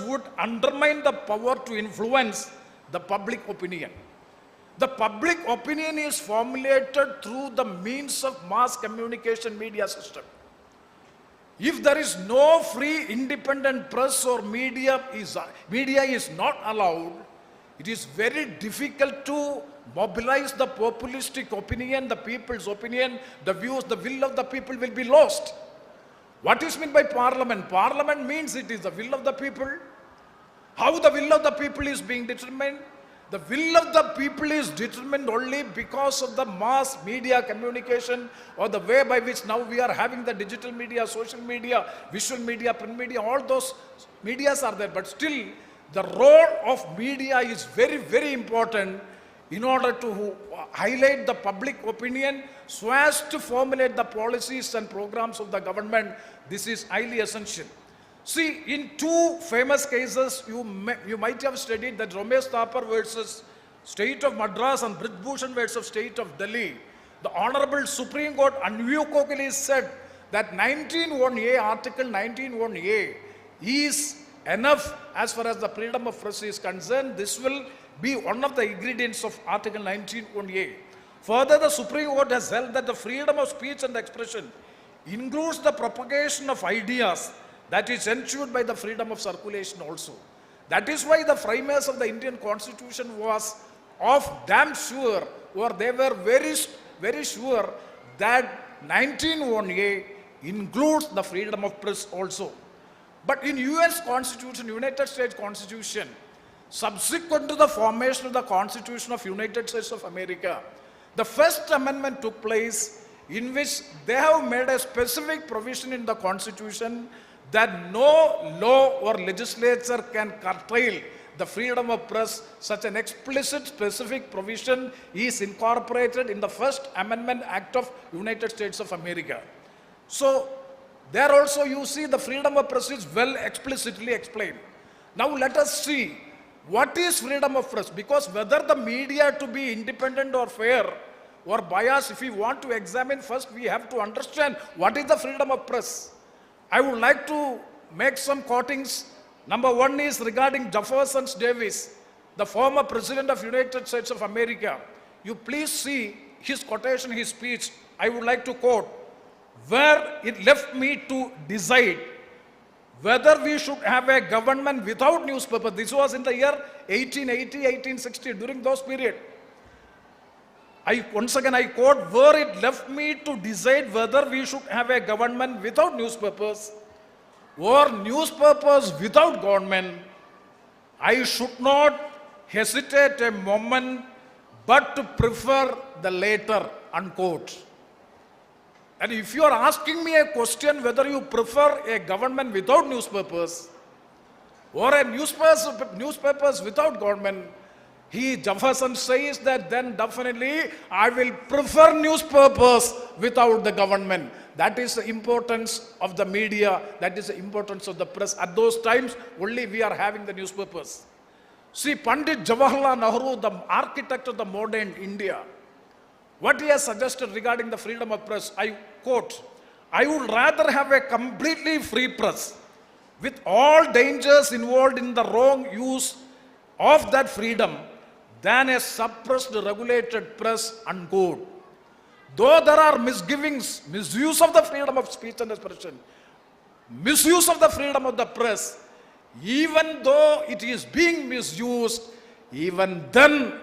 Speaker 11: would undermine the power to influence the public opinion. The public opinion is formulated through the means of mass communication media system. If there is no free, independent press or media is not allowed, it is very difficult to mobilize the populistic opinion, the people's opinion, the views, the will of the people will be lost. What is meant by parliament? Parliament means it is the will of the people. How the will of the people is being determined? The will of the people is determined only because of the mass media communication, or the way by which now we are having the digital media, social media, visual media, print media, all those medias are there. But still, the role of media is very, very important in order to highlight the public opinion so as to formulate the policies and programs of the government. This is highly essential. See, in two famous cases, you might have studied, that Ramesh Thapar versus State of Madras and Brij Bhushan versus State of Delhi. The Honorable Supreme Court unequivocally said that 19(1)(a), Article 19(1)(a) is enough as far as the freedom of press is concerned. This will be one of the ingredients of Article 19(1)(a). Further, the Supreme Court has held that the freedom of speech and expression includes the propagation of ideas that is ensured by the freedom of circulation also. That is why the framers of the Indian Constitution was of damn sure, or they were very, very sure that 19(1)(a) includes the freedom of press also. But in US Constitution, United States Constitution, subsequent to the formation of the Constitution of United States of America, the First Amendment took place, in which they have made a specific provision in the Constitution that no law or legislature can curtail the freedom of press. Such an explicit, specific provision is incorporated in the First Amendment Act of United States of America. So, there also you see the freedom of press is well explicitly explained. Now let us see what is freedom of press, because whether the media to be independent or fair or biased, if we want to examine, first we have to understand what is the freedom of press. I would like to make some quotings. Number one is regarding Jefferson Davis, the former president of United States of America. You please see his quotation, his speech. I would like to quote, where it left me to decide whether we should have a government without newspaper. This was in the year 1880, 1860, during those period. Once again I quote, were it left me to decide whether we should have a government without newspapers or newspapers without government, I should not hesitate a moment but to prefer the latter, unquote. And if you are asking me a question whether you prefer a government without newspapers or a newspapers without government, Jefferson says that then definitely I will prefer newspapers without the government. That is the importance of the media, that is the importance of the press. At those times, only we are having the newspapers. See, Pandit Jawaharlal Nehru, the architect of the modern India, what he has suggested regarding the freedom of press, I quote, I would rather have a completely free press with all dangers involved in the wrong use of that freedom than a suppressed, regulated press, unquote. Though there are misgivings, misuse of the freedom of speech and expression, misuse of the freedom of the press, even though it is being misused, even then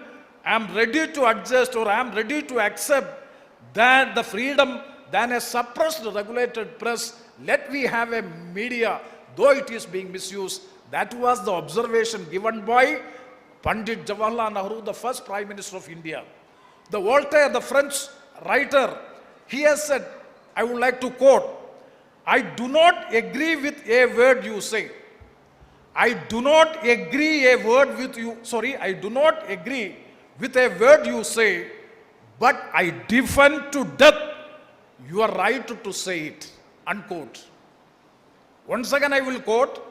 Speaker 11: I am ready to adjust or I am ready to accept that the freedom than a suppressed, regulated press. Let me have a media, though it is being misused. That was the observation given by Pandit Jawaharlal Nehru, the first Prime Minister of India. The Voltaire, the French writer, he has said, I would like to quote, I do not agree with a word you say. I do not agree a word with you, I do not agree with a word you say, but I defend to death your right to say it, unquote. Once again I will quote,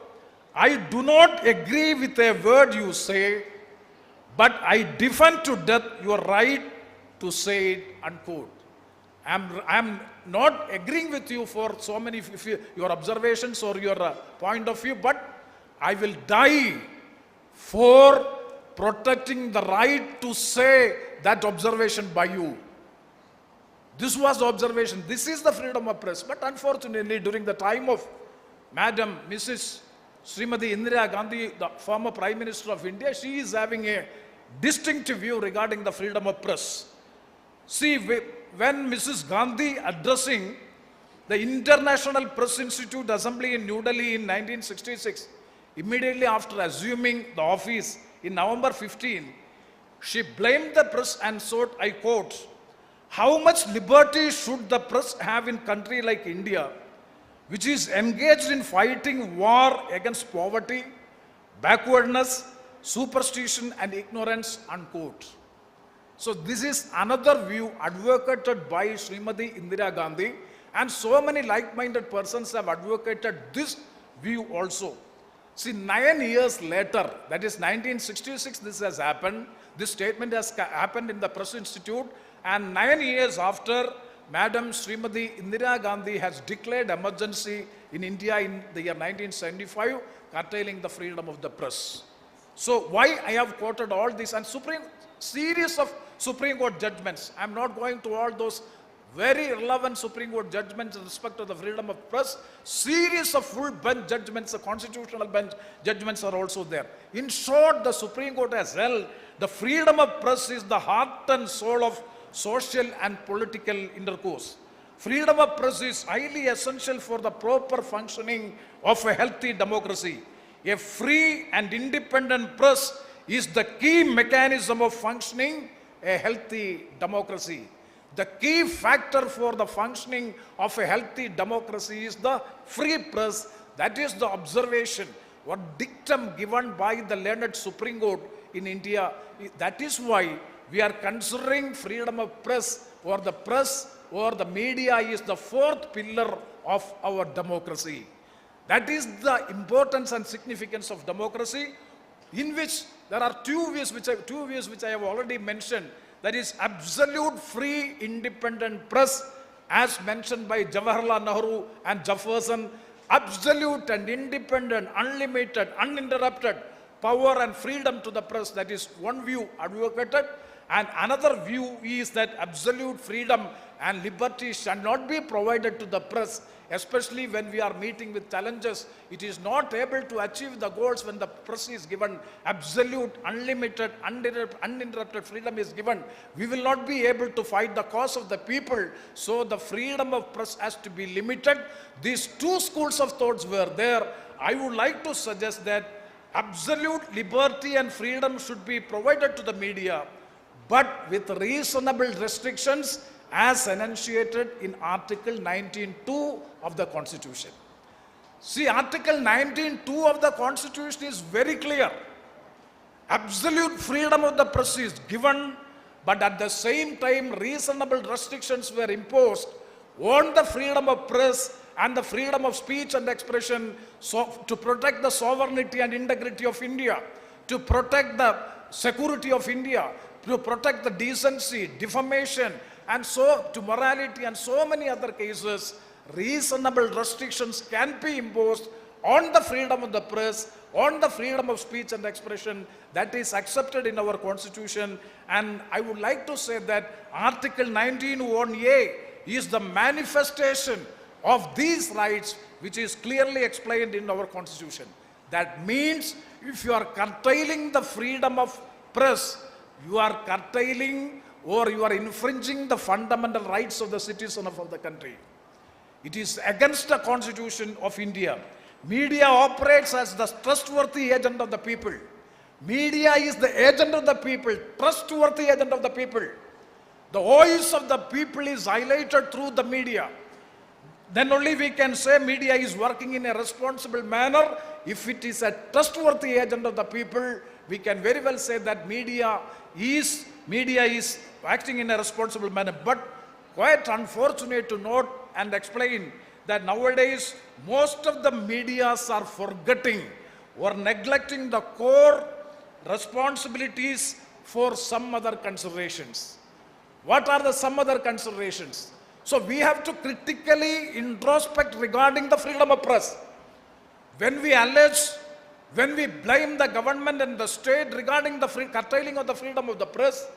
Speaker 11: I do not agree with a word you say, but I defend to death your right to say it, unquote. I am not agreeing with you for so many your observations or your point of view, but I will die for protecting the right to say that observation by you. This was the observation. This is the freedom of press. But unfortunately, during the time of Madam Mrs. Srimati Indira Gandhi, the former Prime Minister of India, she is having a distinctive view regarding the freedom of press. See, when Mrs. Gandhi addressing the International Press Institute Assembly in New Delhi in 1966, immediately after assuming the office in November 15, she blamed the press and sought, I quote, how much liberty should the press have in a country like India, which is engaged in fighting war against poverty, backwardness, superstition and ignorance, unquote. So this is another view advocated by Srimati Indira Gandhi, and so many like-minded persons have advocated this view also. See, 9 years later, that is 1966, this has happened. This statement has happened in the Press Institute, and 9 years after, Madam Srimati Indira Gandhi has declared emergency in India in the year 1975, curtailing the freedom of the press. So why I have quoted all this, and series of Supreme Court judgments. I am not going to all those very relevant Supreme Court judgments in respect to the freedom of press. Series of full bench judgments, the constitutional bench judgments are also there. In short, the Supreme Court has held the freedom of press is the heart and soul of social and political intercourse. Freedom of press is highly essential for the proper functioning of a healthy democracy. A free and independent press is the key mechanism of functioning a healthy democracy. The key factor for the functioning of a healthy democracy is the free press. That is the observation or dictum given by the learned Supreme Court in India. That is why we are considering freedom of press or the media is the fourth pillar of our democracy. That is the importance and significance of democracy, in which there are two views which I have already mentioned. That is absolute free independent press, as mentioned by Jawaharlal Nehru and Jefferson. Absolute and independent, unlimited, uninterrupted power and freedom to the press. That is one view advocated. And another view is that absolute freedom and liberty shall not be provided to the press especially when we are meeting with challenges, it is not able to achieve the goals when the press is given absolute, unlimited, uninterrupted freedom is given. We will not be able to fight the cause of the people. So the freedom of press has to be limited. These two schools of thoughts were there. I would like to suggest that absolute liberty and freedom should be provided to the media, but with reasonable restrictions as enunciated in Article 19(2) of the Constitution. See, Article 19(2) of the Constitution is very clear. Absolute freedom of the press is given, but at the same time, reasonable restrictions were imposed on the freedom of press and the freedom of speech and expression, so to protect the sovereignty and integrity of India, to protect the security of India, to protect the decency, defamation, and so to morality and so many other cases. Reasonable restrictions can be imposed on the freedom of the press, on the freedom of speech and expression. That is accepted in our Constitution. And I would like to say that Article 19(1)(a) is the manifestation of these rights, which is clearly explained in our Constitution. That means if you are curtailing the freedom of press, you are curtailing or you are infringing the fundamental rights of the citizen of the country. It is against the Constitution of India. Media operates as the trustworthy agent of the people. Media is the agent of the people, trustworthy agent of the people. The voice of the people is highlighted through the media. Then only we can say media is working in a responsible manner. If it is a trustworthy agent of the people, we can very well say that media is acting in a responsible manner. But quite unfortunate to note and explain that nowadays most of the medias are forgetting or neglecting the core responsibilities for some other considerations. What are the some other considerations? So we have to critically introspect regarding the freedom of press. When we allege, when we blame the government and the state regarding the curtailing of the freedom of the press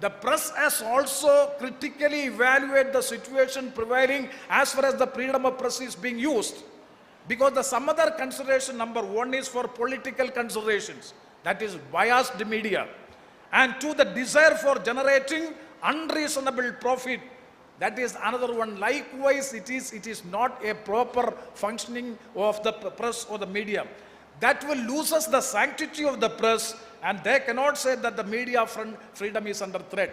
Speaker 11: has also critically evaluated the situation prevailing as far as the freedom of press is being used. Because the some other consideration, number one, is for political considerations, that is biased media, and two, the desire for generating unreasonable profit. That is another one. Likewise, it is not a proper functioning of the press or the media. That will lose us the sanctity of the press, and they cannot say that the media freedom is under threat.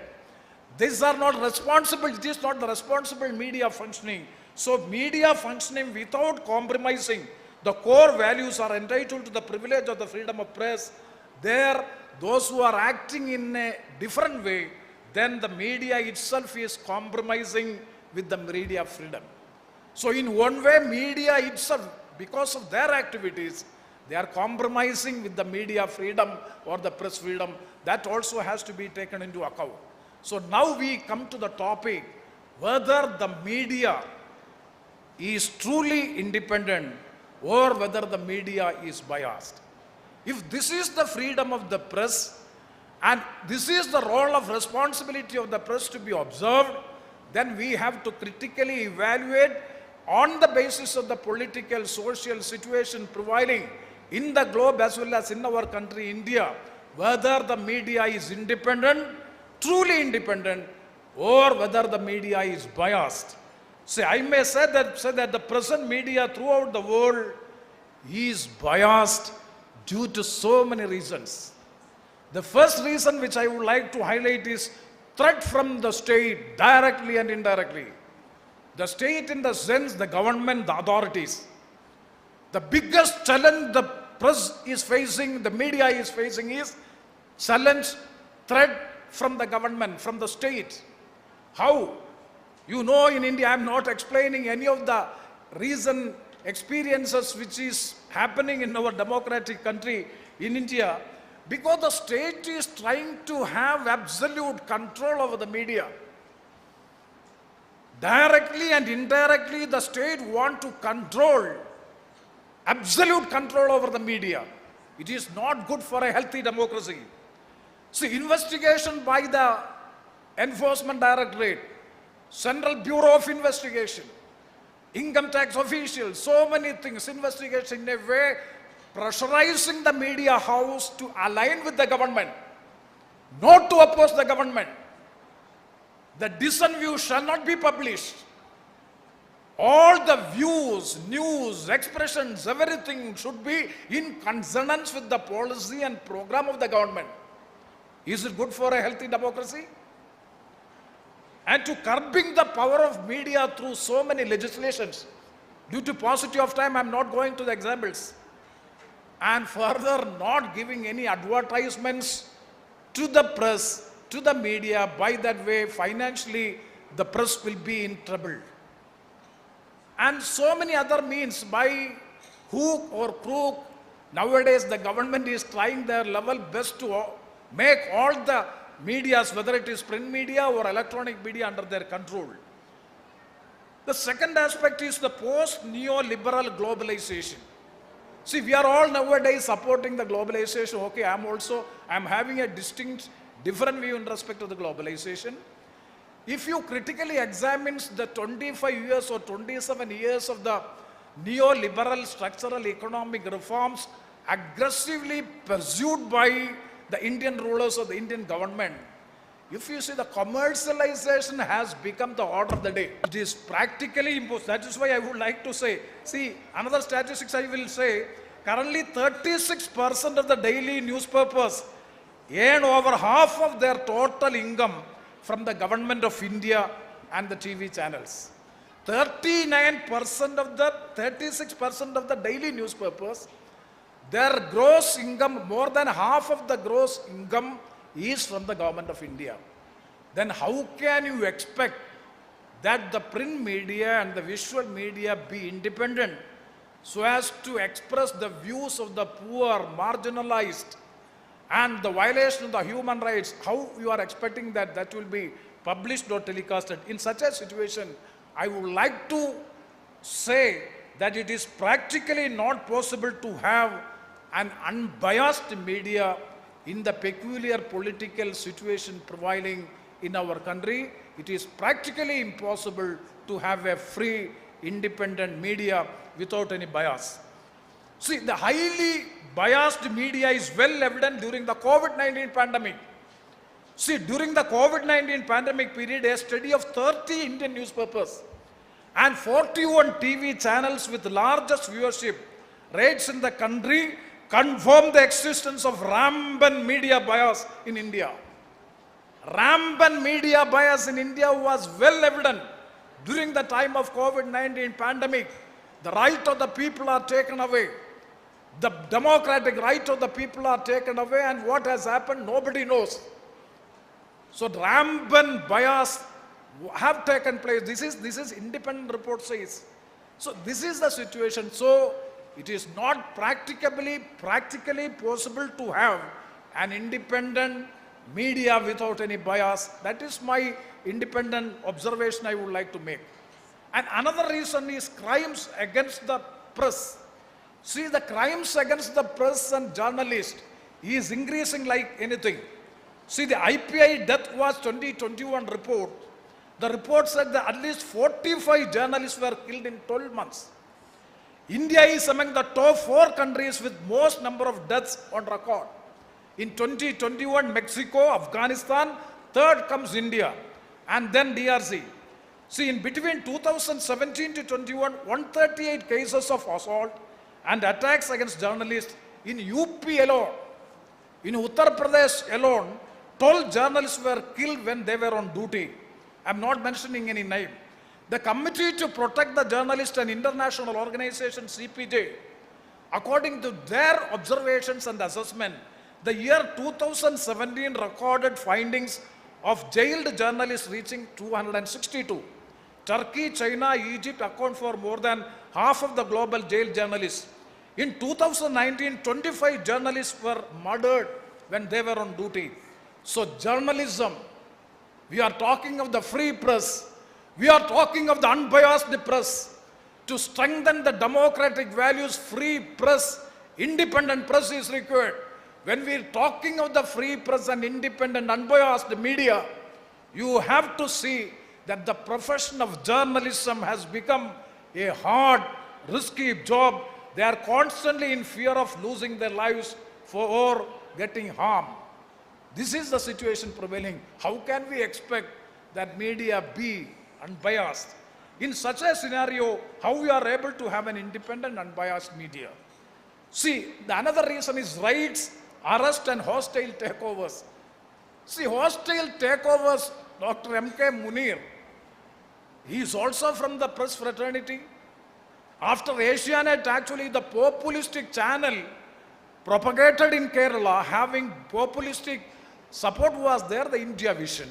Speaker 11: These are not responsible. It is not the responsible media functioning. So media functioning without compromising the core values are entitled to the privilege of the freedom of press. There, those who are acting in a different way, then the media itself is compromising with the media freedom. So in one way, media itself, because of their activities, they are compromising with the media freedom or the press freedom. That also has to be taken into account. So now we come to the topic whether the media is truly independent or whether the media is biased. If this is the freedom of the press, and this is the role of responsibility of the press to be observed, then we have to critically evaluate on the basis of the political, social situation prevailing in the globe as well as in our country, India, whether the media is independent, truly independent, or whether the media is biased. See, I may say that the present media throughout the world is biased due to so many reasons. The first reason which I would like to highlight is threat from the state, directly and indirectly. The state in the sense, the government, the authorities. The biggest challenge the press is facing, the media is facing is challenge, threat from the government, from the state. How? You know, in India, I am not explaining any of the recent experiences which is happening in our democratic country in India, because the state is trying to have absolute control over the media. Directly and indirectly, the state want to control, absolute control over the media. It is not good for a healthy democracy. See, investigation by the Enforcement Directorate, Central Bureau of Investigation, income tax officials, so many things, investigation in a way, pressurizing the media house to align with the government, not to oppose the government. The dissent view shall not be published. All the views, news, expressions, everything should be in consonance with the policy and program of the government. Is it good for a healthy democracy? And to curbing the power of media through so many legislations. Due to paucity of time, I am not going to the examples. And further, not giving any advertisements to the press, to the media. By that way, financially, the press will be in trouble. And so many other means, by hook or crook. Nowadays, the government is trying their level best to make all the medias, whether it is print media or electronic media, under their control. The second aspect is the post-neoliberal globalization. See, we are all nowadays supporting the globalization. Okay, I'm having a distinct, different view in respect to the globalization. If you critically examine the 25 years or 27 years of the neoliberal structural economic reforms aggressively pursued by the Indian rulers or the Indian government, if you see, the commercialization has become the order of the day. It is practically impossible. That is why I would like to say, see, another statistics I will say, currently 36% of the daily newspapers earn over half of their total income from the government of India and the TV channels. 36% of the daily newspapers, their gross income, more than half of the gross income is from the government of India. Then how can you expect that the print media and the visual media be independent so as to express the views of the poor, marginalized, and the violation of the human rights? How you are expecting that that will be published or telecasted? In such a situation, I would like to say that it is practically not possible to have an unbiased media in the peculiar political situation prevailing in our country. It is practically impossible to have a free, independent media without any bias. See, the highly biased media is well evident during the COVID-19 pandemic. See, during the COVID-19 pandemic period, a study of 30 Indian newspapers and 41 TV channels with largest viewership rates in the country confirmed the existence of rampant media bias in India. Rampant media bias in India was well evident during the time of COVID-19 pandemic. The right of the people are taken away. The democratic right of the people are taken away, and what has happened, nobody knows. So rampant bias have taken place. This is independent report says. So this is the situation. So it is not practically possible to have an independent media without any bias. That is my independent observation I would like to make. And another reason is crimes against the press. See, the crimes against the press and journalists is increasing like anything. See, the IPI Death Watch 2021 report, the report said that at least 45 journalists were killed in 12 months. India is among the top 4 countries with most number of deaths on record. In 2021, Mexico, Afghanistan, third comes India, and then DRC. See, in between 2017 to 21, 138 cases of assault and attacks against journalists in UP alone. In Uttar Pradesh alone, 12 journalists were killed when they were on duty. I am not mentioning any name. The Committee to Protect the Journalist and International Organization, CPJ, according to their observations and assessment, the year 2017 recorded findings of jailed journalists reaching 262. Turkey, China, Egypt account for more than half of the global jailed journalists. In 2019, 25 journalists were murdered when they were on duty. So journalism, we are talking of the free press, we are talking of the unbiased press. To strengthen the democratic values, free press, independent press is required. When we are talking of the free press and independent, unbiased media, you have to see that the profession of journalism has become a hard, risky job. They are constantly in fear of losing their lives or getting harm. This is the situation prevailing. How can we expect that media be unbiased? In such a scenario, how we are able to have an independent, unbiased media? See, another reason is raids, arrest and hostile takeovers. See, hostile takeovers, Dr. M.K. Munir, he is also from the press fraternity. After Asianet, actually the populistic channel propagated in Kerala, having populistic support was there, the India Vision.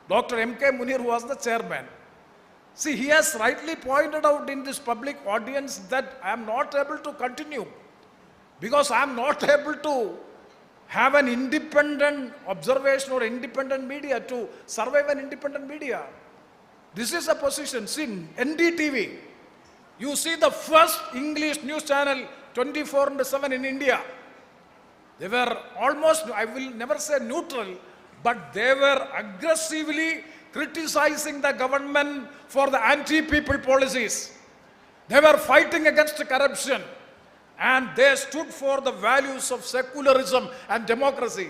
Speaker 11: Dr. M.K. Munir was the chairman. See, he has rightly pointed out in this public audience that I am not able to continue because I am not able to have an independent observation or independent media to survive an independent media. This is a position. See, NDTV, you see the first English news channel 24/7 in India. They were almost, I will never say neutral, but they were aggressively criticizing the government for the anti-people policies. They were fighting against corruption and they stood for the values of secularism and democracy.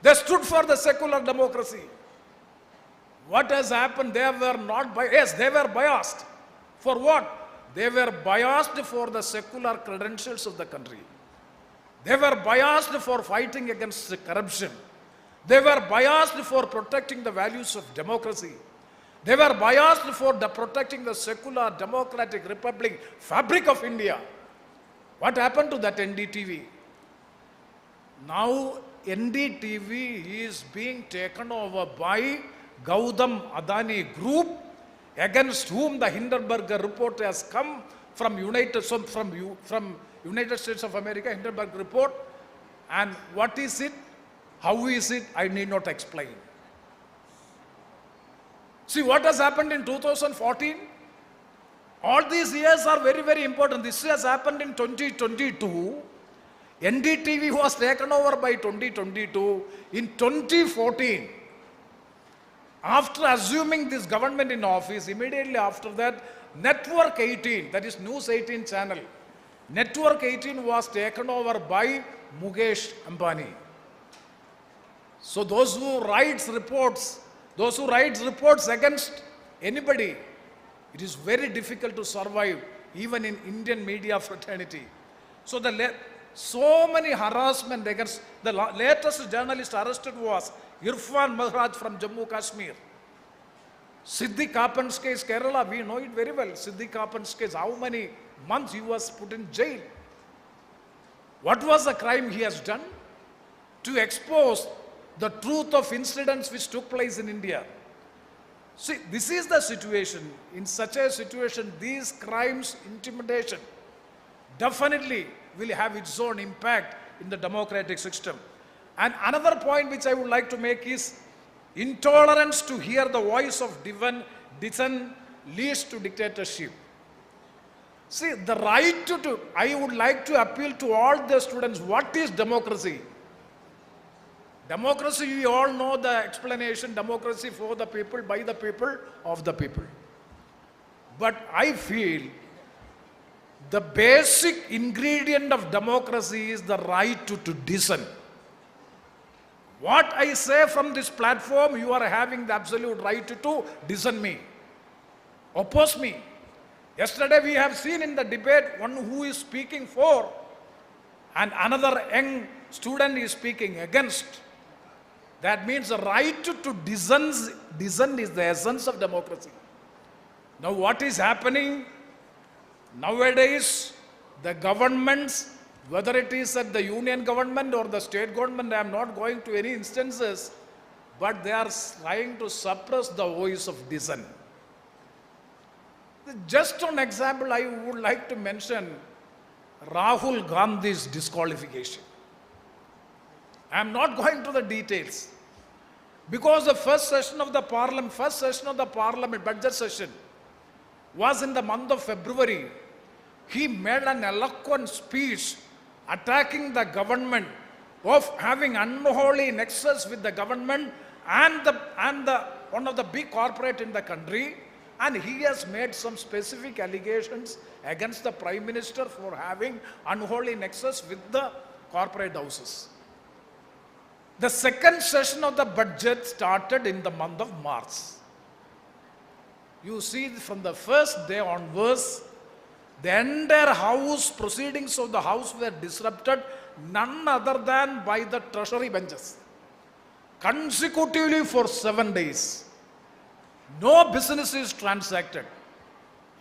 Speaker 11: They stood for the secular democracy. What has happened? They were not biased. Yes, they were biased. For what? They were biased for the secular credentials of the country. They were biased for fighting against corruption. They were biased for protecting the values of democracy. They were biased for protecting the secular, democratic, republic fabric of India. What happened to that NDTV? Now NDTV is being taken over by Gautam Adani Group, against whom the Hindenburg report has come from United States of America, Hindenburg report. And what is it? How is it? I need not explain. See what has happened in 2014? All these years are very, very important. This has happened in 2022. NDTV was taken over by 2022. In 2014, after assuming this government in office, immediately after that, Network 18, that is News 18 channel, Network 18 was taken over by Mukesh Ambani. So those who writes reports against anybody, it is very difficult to survive even in Indian media fraternity. So so many harassment against the latest journalist arrested was Irfan Maharaj from Jammu Kashmir. Siddiq Kapan's case, Kerala, we know it very well. Siddiq Kapan's case, how many months he was put in jail. What was the crime he has done? To expose the truth of incidents which took place in India. See, this is the situation. In such a situation, these crimes, intimidation, definitely will have its own impact in the democratic system. And another point which I would like to make is intolerance to hear the voice of dissent leads to dictatorship. See, the right to I would like to appeal to all the students, what is democracy? Democracy, we all know the explanation, democracy for the people, by the people, of the people. But I feel the basic ingredient of democracy is the right to dissent. What I say from this platform, you are having the absolute right to dissent me, oppose me. Yesterday we have seen in the debate one who is speaking for and another young student is speaking against. That means the right to dissent is the essence of democracy. Now what is happening? Nowadays, the governments, whether it is at the union government or the state government, I am not going to any instances, but they are trying to suppress the voice of dissent. Just an example, I would like to mention Rahul Gandhi's disqualification. I am not going to the details because the first session of the parliament, budget session, was in the month of February. He made an eloquent speech attacking the government of having unholy nexus with the government and one of the big corporate in the country, And he has made some specific allegations against the Prime Minister for having unholy nexus with the corporate houses. The second session of the budget started in the month of March. You see, from the first day onwards, the entire house, proceedings of the house were disrupted, none other than by the treasury benches. Consecutively for 7 days. No business is transacted.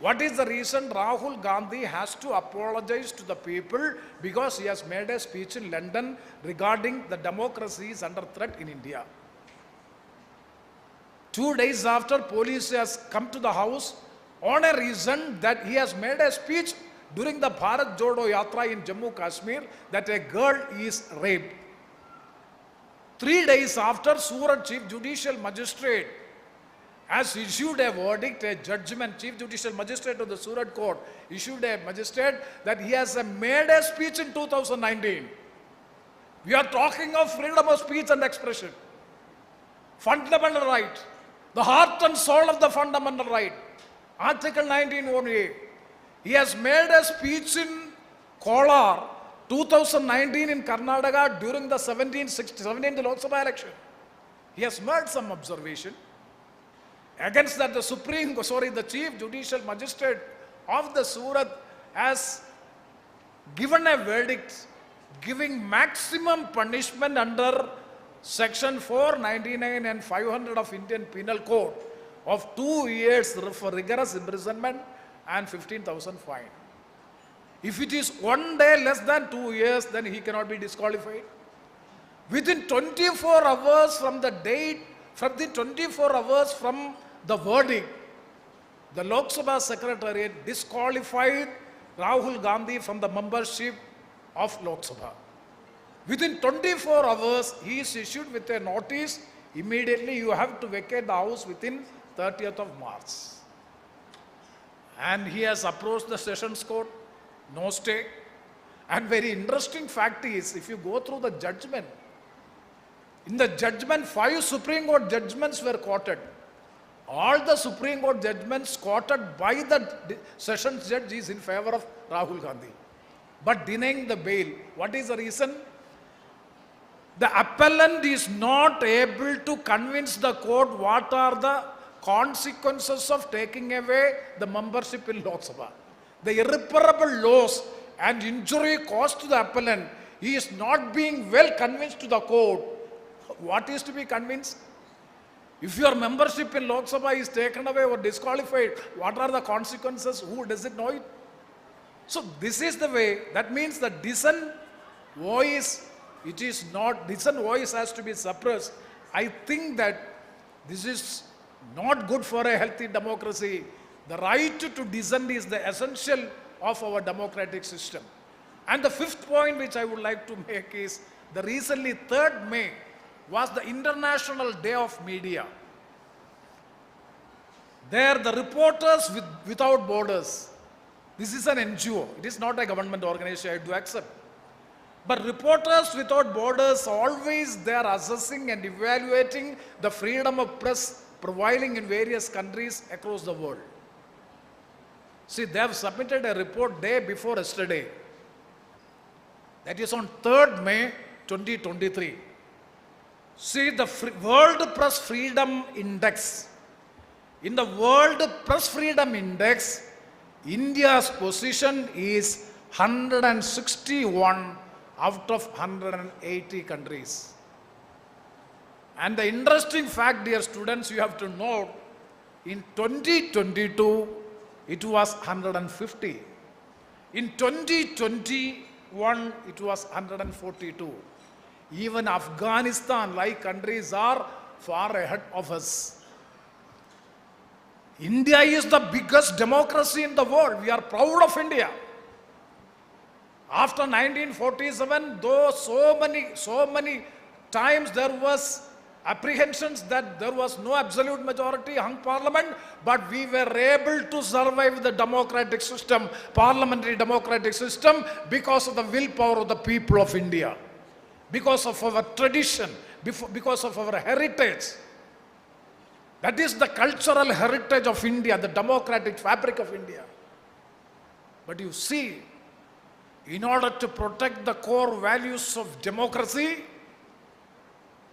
Speaker 11: What is the reason? Rahul Gandhi has to apologize to the people because he has made a speech in London regarding the democracy is under threat in India. 2 days after, police has come to the house on a reason that he has made a speech during the Bharat Jodo Yatra in Jammu Kashmir that a girl is raped. 3 days after, Surat Chief Judicial Magistrate has issued a verdict, a judgment. Chief Judicial Magistrate of the Surat Court issued a magistrate that he has made a speech in 2019. We are talking of freedom of speech and expression. Fundamental right. The heart and soul of the fundamental right. Article 19(1)(a). He has made a speech in Kolar 2019 in Karnataka during the 17th Lok Sabha election. He has made some observation. Against that, the Chief Judicial Magistrate of the Surat has given a verdict giving maximum punishment under Section 499 and 500 of Indian Penal Code of 2 years for rigorous imprisonment and 15,000 fine. If it is 1 day less than 2 years, then he cannot be disqualified. Within 24 hours from the date, from the 24 hours from the verdict, the Lok Sabha Secretariat disqualified Rahul Gandhi from the membership of Lok Sabha. Within 24 hours, he is issued with a notice, immediately you have to vacate the house within 30th of March. And he has approached the Sessions Court, no stay. And very interesting fact is, if you go through the judgment, in the judgment, 5 Supreme Court judgments were quoted. All the Supreme Court judgments quoted by the Sessions Judge is in favor of Rahul Gandhi, but denying the bail. What is the reason? The appellant is not able to convince the court what are the consequences of taking away the membership in Lok Sabha. The irreparable loss and injury caused to the appellant, he is not being well convinced to the court. What is to be convinced? If your membership in Lok Sabha is taken away or disqualified, what are the consequences? Who does it know it? So this is the way. That means the dissent voice, it is not, dissent voice has to be suppressed. I think that this is not good for a healthy democracy. The right to dissent is the essential of our democratic system. And the fifth point which I would like to make is, the recently 3rd May was the International Day of Media. There the Reporters Without Borders, this is an NGO, it is not a government organization, I do accept. But Reporters Without Borders always they are assessing and evaluating the freedom of press prevailing in various countries across the world. See, they have submitted a report day before yesterday. That is on 3rd May 2023. See, the World Press Freedom Index. In the World Press Freedom Index, India's position is 161 out of 180 countries. And the interesting fact, dear students, you have to note, in 2022, it was 150. In 2021, it was 142. Even Afghanistan, like countries, are far ahead of us. India is the biggest democracy in the world. We are proud of India. After 1947, though so many times there was apprehensions that there was no absolute majority, hung parliament, but we were able to survive the democratic system, parliamentary democratic system, because of the willpower of the people of India, because of our tradition, because of our heritage. That is the cultural heritage of India, the democratic fabric of India. But you see, in order to protect the core values of democracy,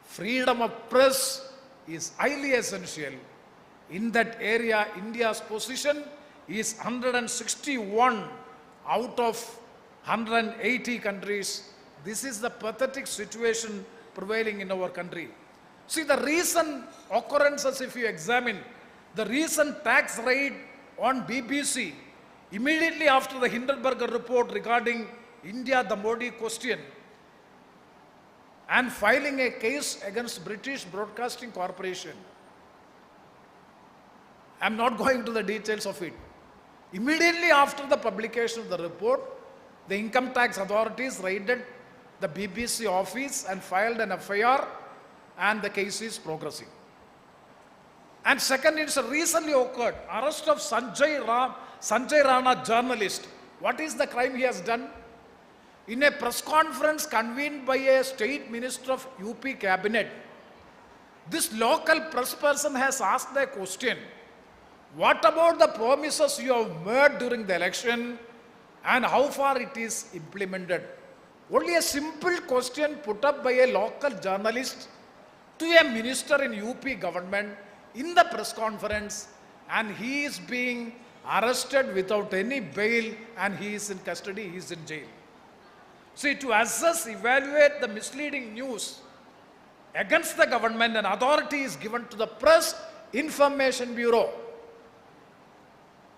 Speaker 11: freedom of press is highly essential. In that area, India's position is 161 out of 180 countries. This is the pathetic situation prevailing in our country. See, the recent occurrences, if you examine, the recent tax raid on BBC, immediately after the Hindenburg report regarding India, the Modi question, and filing a case against British Broadcasting Corporation. I am not going to the details of it. Immediately after the publication of the report, the income tax authorities raided the BBC office and filed an FIR, and the case is progressing. And second, it's recently occurred, arrest of Sanjay Rana, journalist. What is the crime he has done? In a press conference convened by a state minister of UP cabinet, this local press person has asked a question. What about the promises you have made during the election and how far it is implemented? Only a simple question put up by a local journalist to a minister in UP government in the press conference, and he is being arrested without any bail, and he is in custody, he is in jail. See, to assess, evaluate the misleading news against the government, an authority is given to the Press Information Bureau.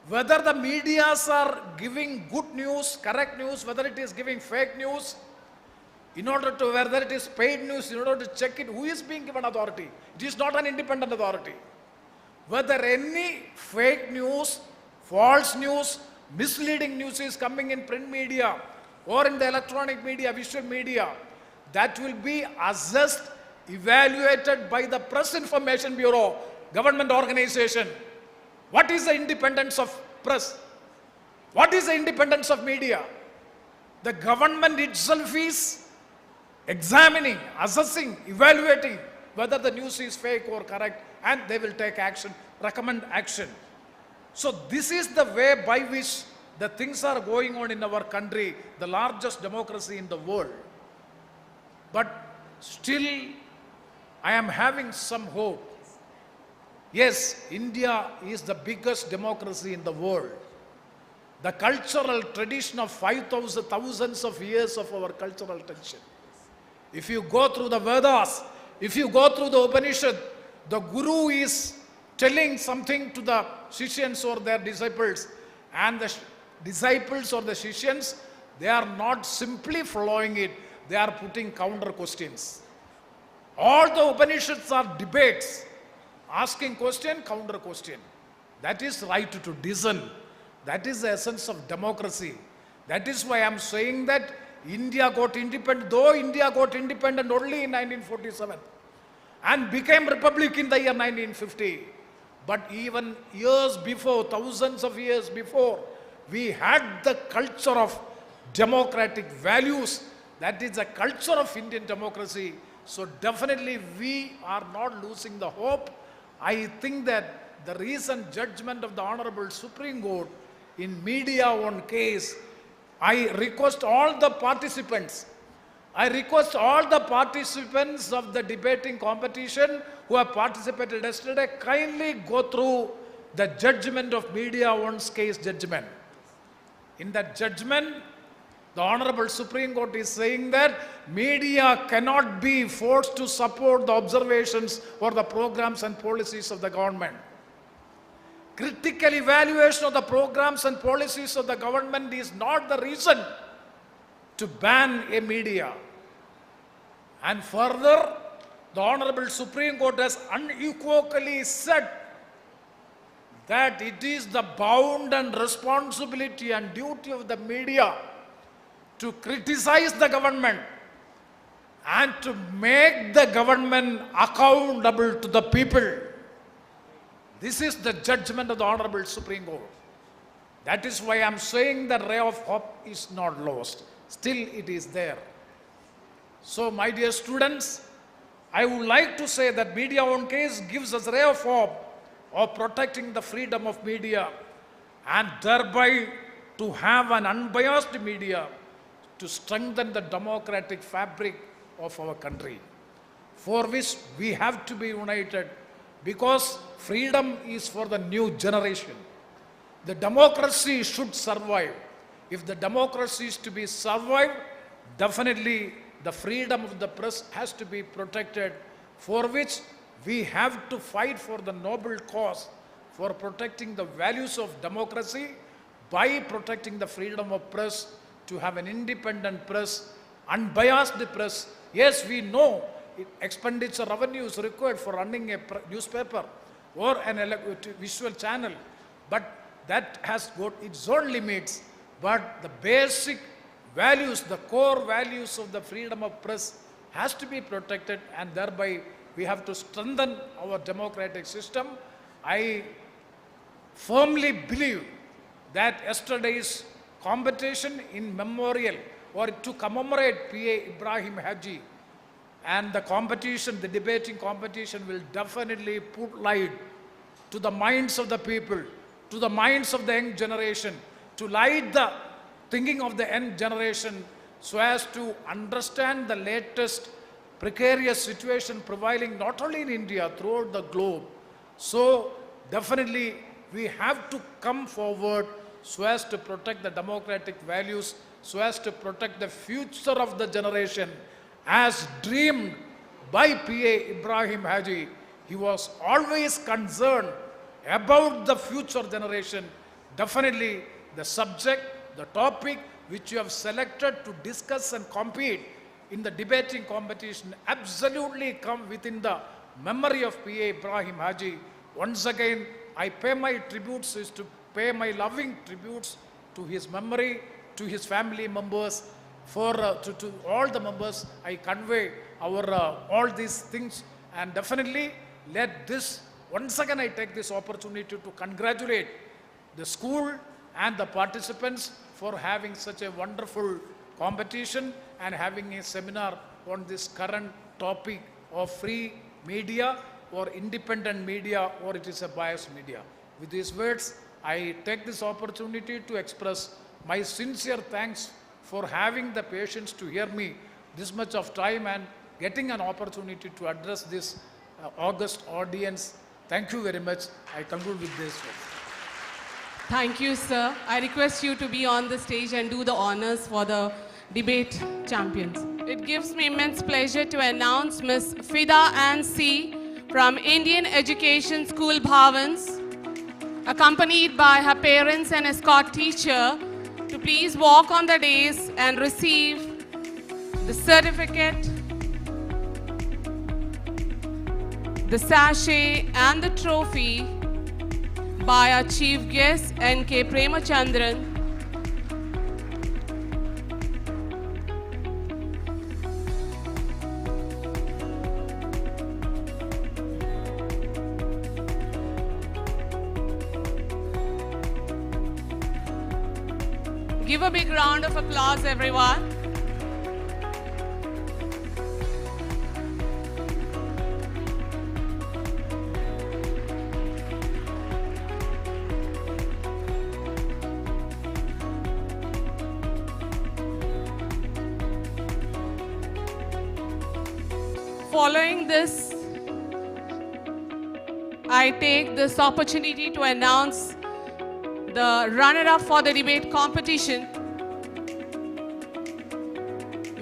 Speaker 11: Whether the medias are giving good news, correct news, whether it is giving fake news, in order to, whether it is paid news, in order to check it, who is being given authority? It is not an independent authority. Whether any fake news, false news, misleading news is coming in print media or in the electronic media, visual media, that will be assessed, evaluated by the Press Information Bureau, government organization. What is the independence of press? What is the independence of media? The government itself is examining, assessing, evaluating whether the news is fake or correct, and they will take action, recommend action. So this is the way by which the things are going on in our country, the largest democracy in the world. But still, I am having some hope. Yes, India is the biggest democracy in the world. The cultural tradition of thousands of years of our cultural tradition. If you go through the Vedas, if you go through the Upanishad, the Guru is telling something to the Shishyans or their disciples, and the disciples or the Shishyans, they are not simply following it, they are putting counter questions. All the Upanishads are debates, asking question, counter question. That is right to dissent. That is the essence of democracy. That is why I am saying that India got independent, though India got independent only in 1947 and became republic in the year 1950. But even years before, thousands of years before, we had the culture of democratic values. That is the culture of Indian democracy. So definitely we are not losing the hope. I think that the recent judgment of the Honorable Supreme Court in media one case, I request all the participants of the debating competition who have participated yesterday, kindly go through the judgment of Media One's case judgment. In that judgment, the Honorable Supreme Court is saying that media cannot be forced to support the observations or the programs and policies of the government. Critical evaluation of the programs and policies of the government is not the reason to ban a media. And further, the Honorable Supreme Court has unequivocally said that it is the bound and responsibility and duty of the media to criticize the government and to make the government accountable to the people. This is the judgment of the Honorable Supreme Court. That is why I am saying the ray of hope is not lost. Still it is there. So my dear students, I would like to say that media own case gives us a ray of hope of protecting the freedom of media and thereby to have an unbiased media to strengthen the democratic fabric of our country, for which we have to be united, because freedom is for the new generation. The democracy should survive. If the democracy is to be survived, definitely the freedom of the press has to be protected, for which we have to fight for the noble cause for protecting the values of democracy by protecting the freedom of press, to have an independent press, unbiased press. Yes, we know expenditure revenue is required for running a newspaper or an visual channel, but that has got its own limits. But the basic values, the core values of the freedom of press has to be protected, and thereby we have to strengthen our democratic system. I firmly believe that yesterday's competition in memorial or to commemorate P.A. Ibrahim Haji, and the competition, the debating competition, will definitely put light to the minds of the people, to the minds of the young generation, to light the thinking of the young generation, so as to understand the latest precarious situation prevailing not only in India, throughout the globe. So definitely we have to come forward so as to protect the democratic values, so as to protect the future of the generation as dreamed by P.A. Ibrahim Haji. He was always concerned about the future generation. Definitely the subject, the topic which you have selected to discuss and compete in the debating competition absolutely come within the memory of P.A. Ibrahim Haji. Once again, I pay my tributes, is to pay my loving tributes to his memory, to his family members, to all the members. I convey our all these things, and definitely let this, once again I take this opportunity to congratulate the school and the participants for having such a wonderful competition and having a seminar on this current topic of free media or independent media, or it is a biased media. With these words, I take this opportunity to express my sincere thanks for having the patience to hear me this much of time and getting an opportunity to address this august audience. Thank you very much. I conclude with this.
Speaker 2: Thank you, sir. I request you to be on the stage and do the honors for the debate champions. It gives me immense pleasure to announce Ms. Fida Ann C. from Indian Education School Bhavans, accompanied by her parents and escort teacher, to please walk on the dais and receive the certificate, the sachet and the trophy by our chief guest, N.K. Premachandran. Give a big round of applause, everyone. Following this, I take this opportunity to announce the runner-up for the debate competition,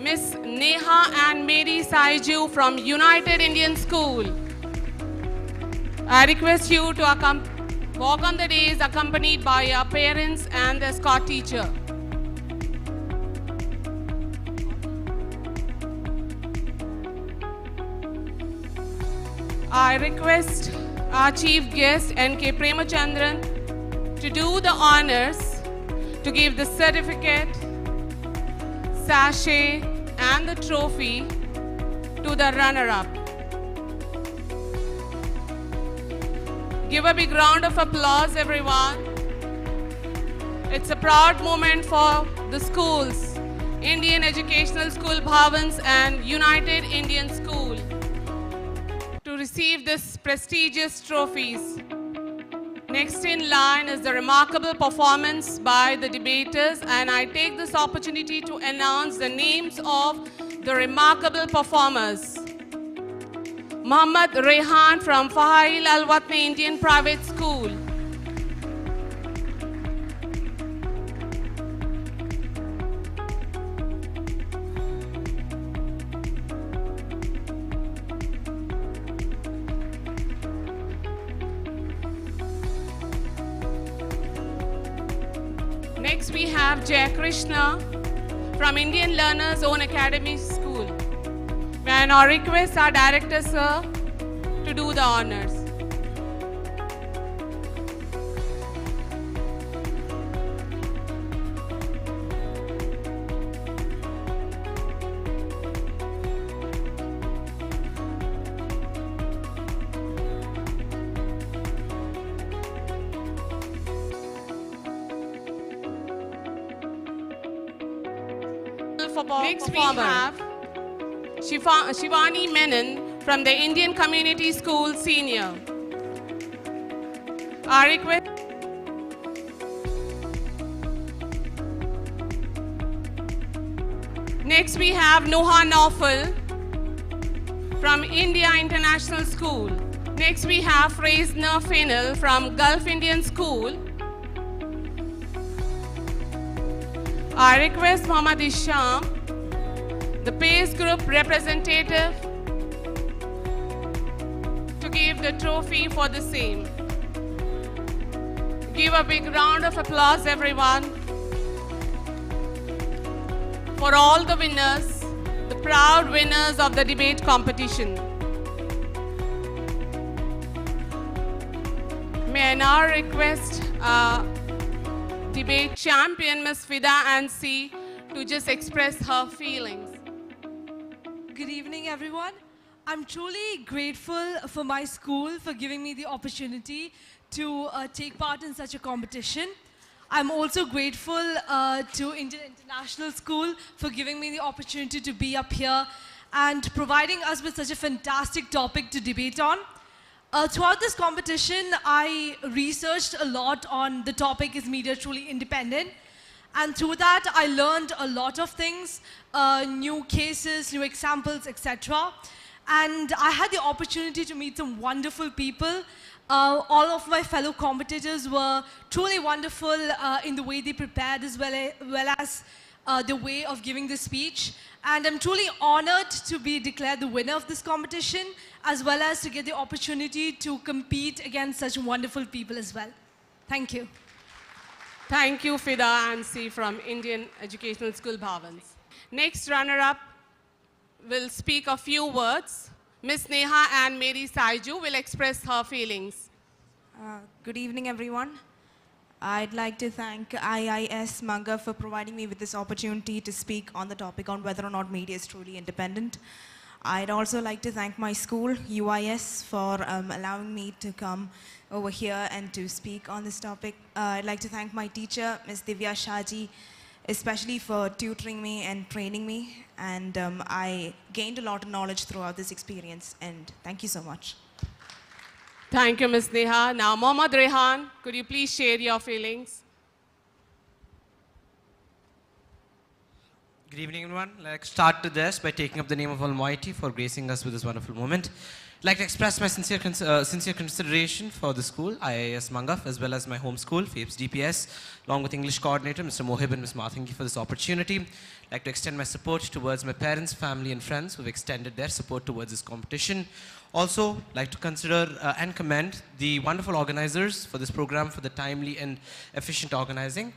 Speaker 2: Miss Neha and Mary Saiju from United Indian School. I request you to walk on the dais accompanied by your parents and the escort teacher. I request our chief guest, N.K. Premachandran, to do the honors to give the certificate, sachet and the trophy to the runner-up. Give a big round of applause, everyone. It's a proud moment for the schools, Indian Educational School Bhavans and United Indian School. receive this prestigious trophies. Next in line is the remarkable performance by the debaters, and I take this opportunity to announce the names of the remarkable performers. Muhammad Rehan from Fahail Al-Watni Indian Private School. Next we have Jay Krishna from Indian Learners Own Academy School. May I now request our director, sir, to do the honors. Next we have Shivani Menon from the Indian Community School Senior. Our request. Next we have Noha Naufal from India International School. Next we have Fraser Fennell from Gulf Indian School. I request Muhammad Isham, the PACE Group representative, to give the trophy for the same. Give a big round of applause, everyone, for all the winners, the proud winners of the debate competition. May I now request debate champion Ms. Fida Ansi to just express her feelings.
Speaker 12: Good evening, everyone. I'm truly grateful for my school for giving me the opportunity to take part in such a competition. I'm also grateful to Indian International School for giving me the opportunity to be up here and providing us with such a fantastic topic to debate on. Throughout this competition, I researched a lot on the topic, is media truly independent? And through that, I learned a lot of things, new cases, new examples, etc. And I had the opportunity to meet some wonderful people. All of my fellow competitors were truly wonderful in the way they prepared as well as the way of giving the speech. And I'm truly honored to be declared the winner of this competition, as well as to get the opportunity to compete against such wonderful people as well. Thank you.
Speaker 2: Thank you, Fida Ansi from Indian Educational School, Bhavans. Next runner-up will speak a few words. Ms. Neha and Mary Saiju will express her feelings.
Speaker 13: Good evening, everyone. I'd like to thank IIS Manga for providing me with this opportunity to speak on the topic on whether or not media is truly independent. I'd also like to thank my school, UIS, for allowing me to come over here and to speak on this topic. I'd like to thank my teacher, Ms. Divya Shaji, especially for tutoring me and training me. And I gained a lot of knowledge throughout this experience. And thank you so much.
Speaker 2: Thank you, Ms. Neha. Now, Mohammad Rehan, could you please share your feelings?
Speaker 14: Good evening, everyone. Let's start to this by taking up the name of Almighty for gracing us with this wonderful moment. I'd like to express my sincere consideration for the school, IIS Mangaf, as well as my home school, FAPES DPS, along with English coordinator, Mr. Mohib and Ms. Mathingi, for this opportunity. I'd like to extend my support towards my parents, family, and friends who have extended their support towards this competition. Also, I'd like to consider and commend the wonderful organizers for this program for the timely and efficient organizing.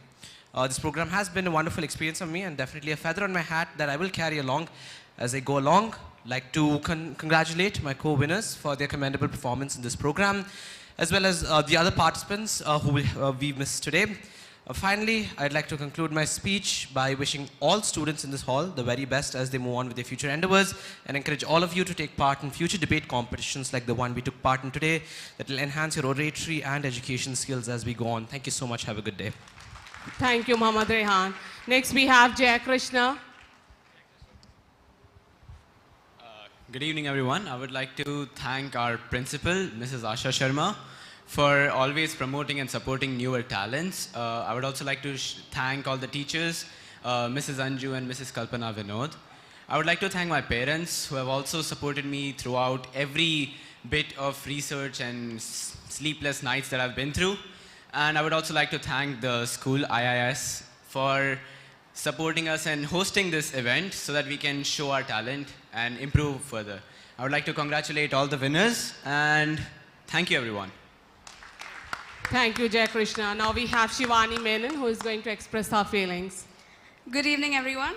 Speaker 14: This program has been a wonderful experience for me and definitely a feather on my hat that I will carry along as I go along. I'd like to congratulate my co-winners for their commendable performance in this program, as well as the other participants who we missed today. Finally, I'd like to conclude my speech by wishing all students in this hall the very best as they move on with their future endeavors, and encourage all of you to take part in future debate competitions like the one we took part in today that will enhance your oratory and education skills as we go on. Thank you so much. Have a good day.
Speaker 2: Thank you, Mohammad Rehan. Next, we have Jay Krishna.
Speaker 15: Good evening, everyone. I would like to thank our principal, Mrs. Asha Sharma, for always promoting and supporting newer talents. I would also like to thank all the teachers, Mrs. Anju and Mrs. Kalpana Vinod. I would like to thank my parents who have also supported me throughout every bit of research and sleepless nights that I've been through. And I would also like to thank the school IIS for supporting us and hosting this event so that we can show our talent and improve further. I would like to congratulate all the winners and thank you, everyone.
Speaker 2: Thank you, Jai Krishna. Now we have Shivani Menon, who is going to express her feelings.
Speaker 16: Good evening, everyone.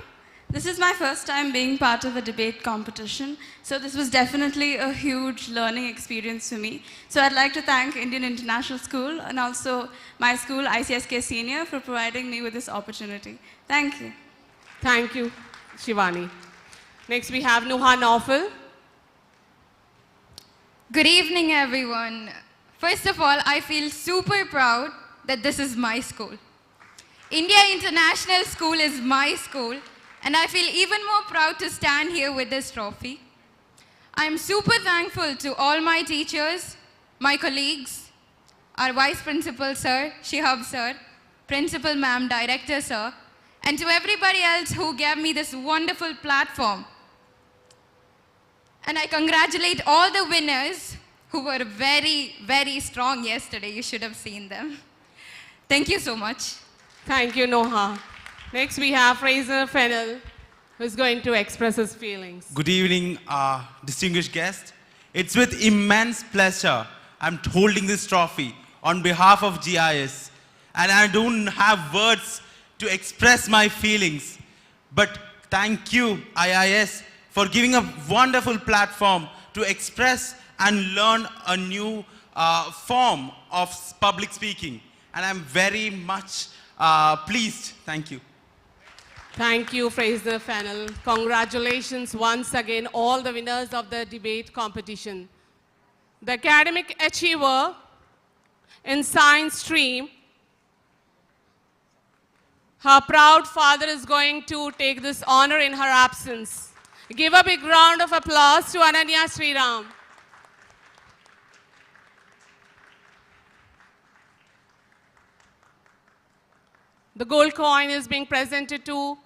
Speaker 16: This is my first time being part of a debate competition, so this was definitely a huge learning experience for me. So I'd like to thank Indian International School and also my school, ICSK Senior, for providing me with this opportunity. Thank you.
Speaker 2: Thank you, Shivani. Next we have Nuha Naufal.
Speaker 17: Good evening, everyone. First of all, I feel super proud that this is my school. India International School is my school, and I feel even more proud to stand here with this trophy. I'm super thankful to all my teachers, my colleagues, our Vice Principal Sir, Shihab Sir, Principal Ma'am, Director Sir, and to everybody else who gave me this wonderful platform. And I congratulate all the winners who were very, very strong yesterday. You should have seen them. Thank you so much.
Speaker 2: Thank you, Noha. Next we have Fraser Fennell, who is going to express his feelings.
Speaker 18: Good evening, distinguished guests. It's with immense pleasure I'm holding this trophy on behalf of GIS. And I don't have words to express my feelings. But thank you, IIS, for giving a wonderful platform to express and learn a new form of public speaking. And I'm very much pleased. Thank you.
Speaker 2: Thank you, Fraser Fennell. Congratulations once again, all the winners of the debate competition. The academic achiever in science stream, her proud father is going to take this honor in her absence. Give a big round of applause to Ananya Sriram. The gold coin is being presented to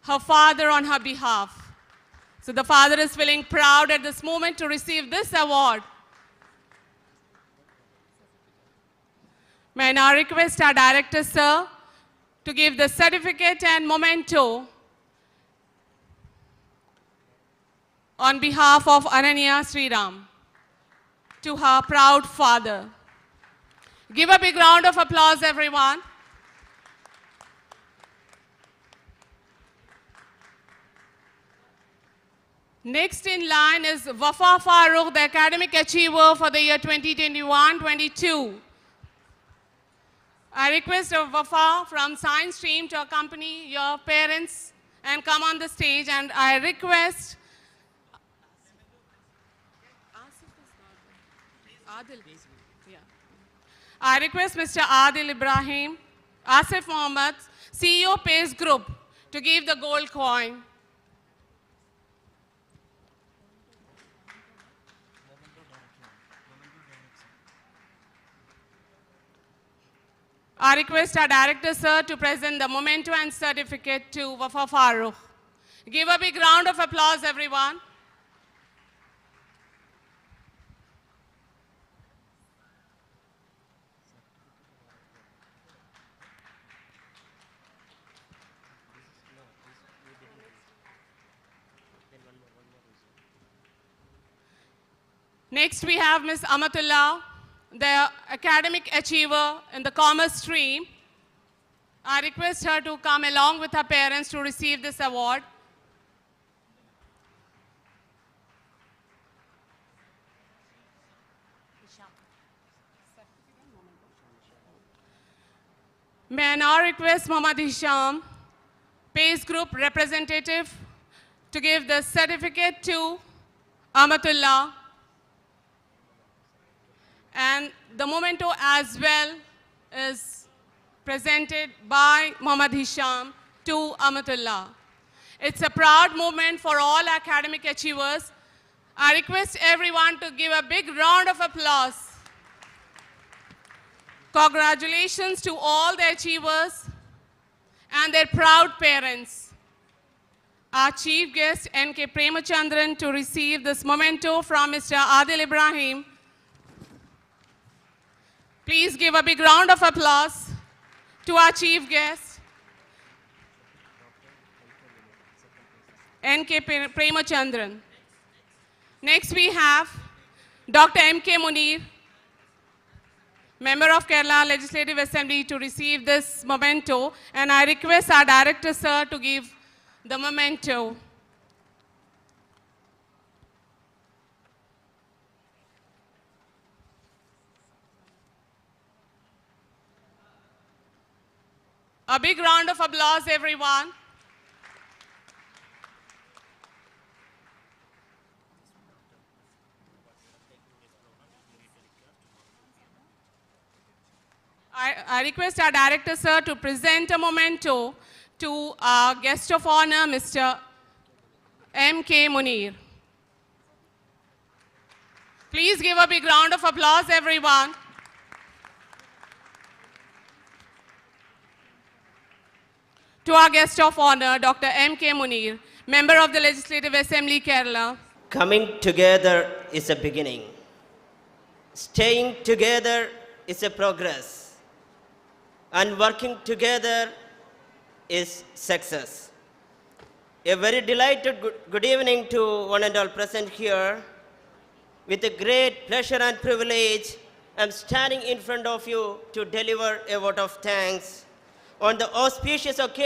Speaker 2: her father on her behalf. So the father is feeling proud at this moment to receive this award. May I now request our director, sir, to give the certificate and memento on behalf of Ananya Sriram to her proud father. Give a big round of applause, everyone. Next in line is Wafa Farooq, the academic achiever for the year 2021-22. I request Wafa from science stream to accompany your parents and come on the stage, and I request Mr. Adil Ibrahim, Asif Mohammed, CEO Pace Group, to give the gold coin. I request our director, sir, to present the memento and certificate to Wafa Farooq. Give a big round of applause, everyone. Next, we have Ms. Amatullah, the academic achiever in the commerce stream. I request her to come along with her parents to receive this award. May I now request Mohammad Hisham, Pace Group representative, to give the certificate to Amatullah. And the memento as well is presented by Mohammad Hisham to Amatullah. It's a proud moment for all academic achievers I request everyone to give a big round of applause. Congratulations to all the achievers and their proud parents. Our chief guest, N.K. Premachandran, to receive this memento from Mr. Adil Ibrahim. Please give a big round of applause to our chief guest, N.K. Premachandran. Next we have Dr. M.K. Munir, member of Kerala Legislative Assembly, to receive this memento, and I request our director, sir, to give the memento. A big round of applause, everyone. I request our director, sir, to present a memento to our guest of honor, Mr. M.K. Munir. Please give a big round of applause, everyone. To our guest of honor, Dr. M.K. Munir, member of the Legislative Assembly, Kerala.
Speaker 19: Coming together is a beginning. Staying together is a progress. And working together is success. A very delighted good evening to one and all present here. With a great pleasure and privilege, I'm standing in front of you to deliver a vote of thanks on the auspicious occasion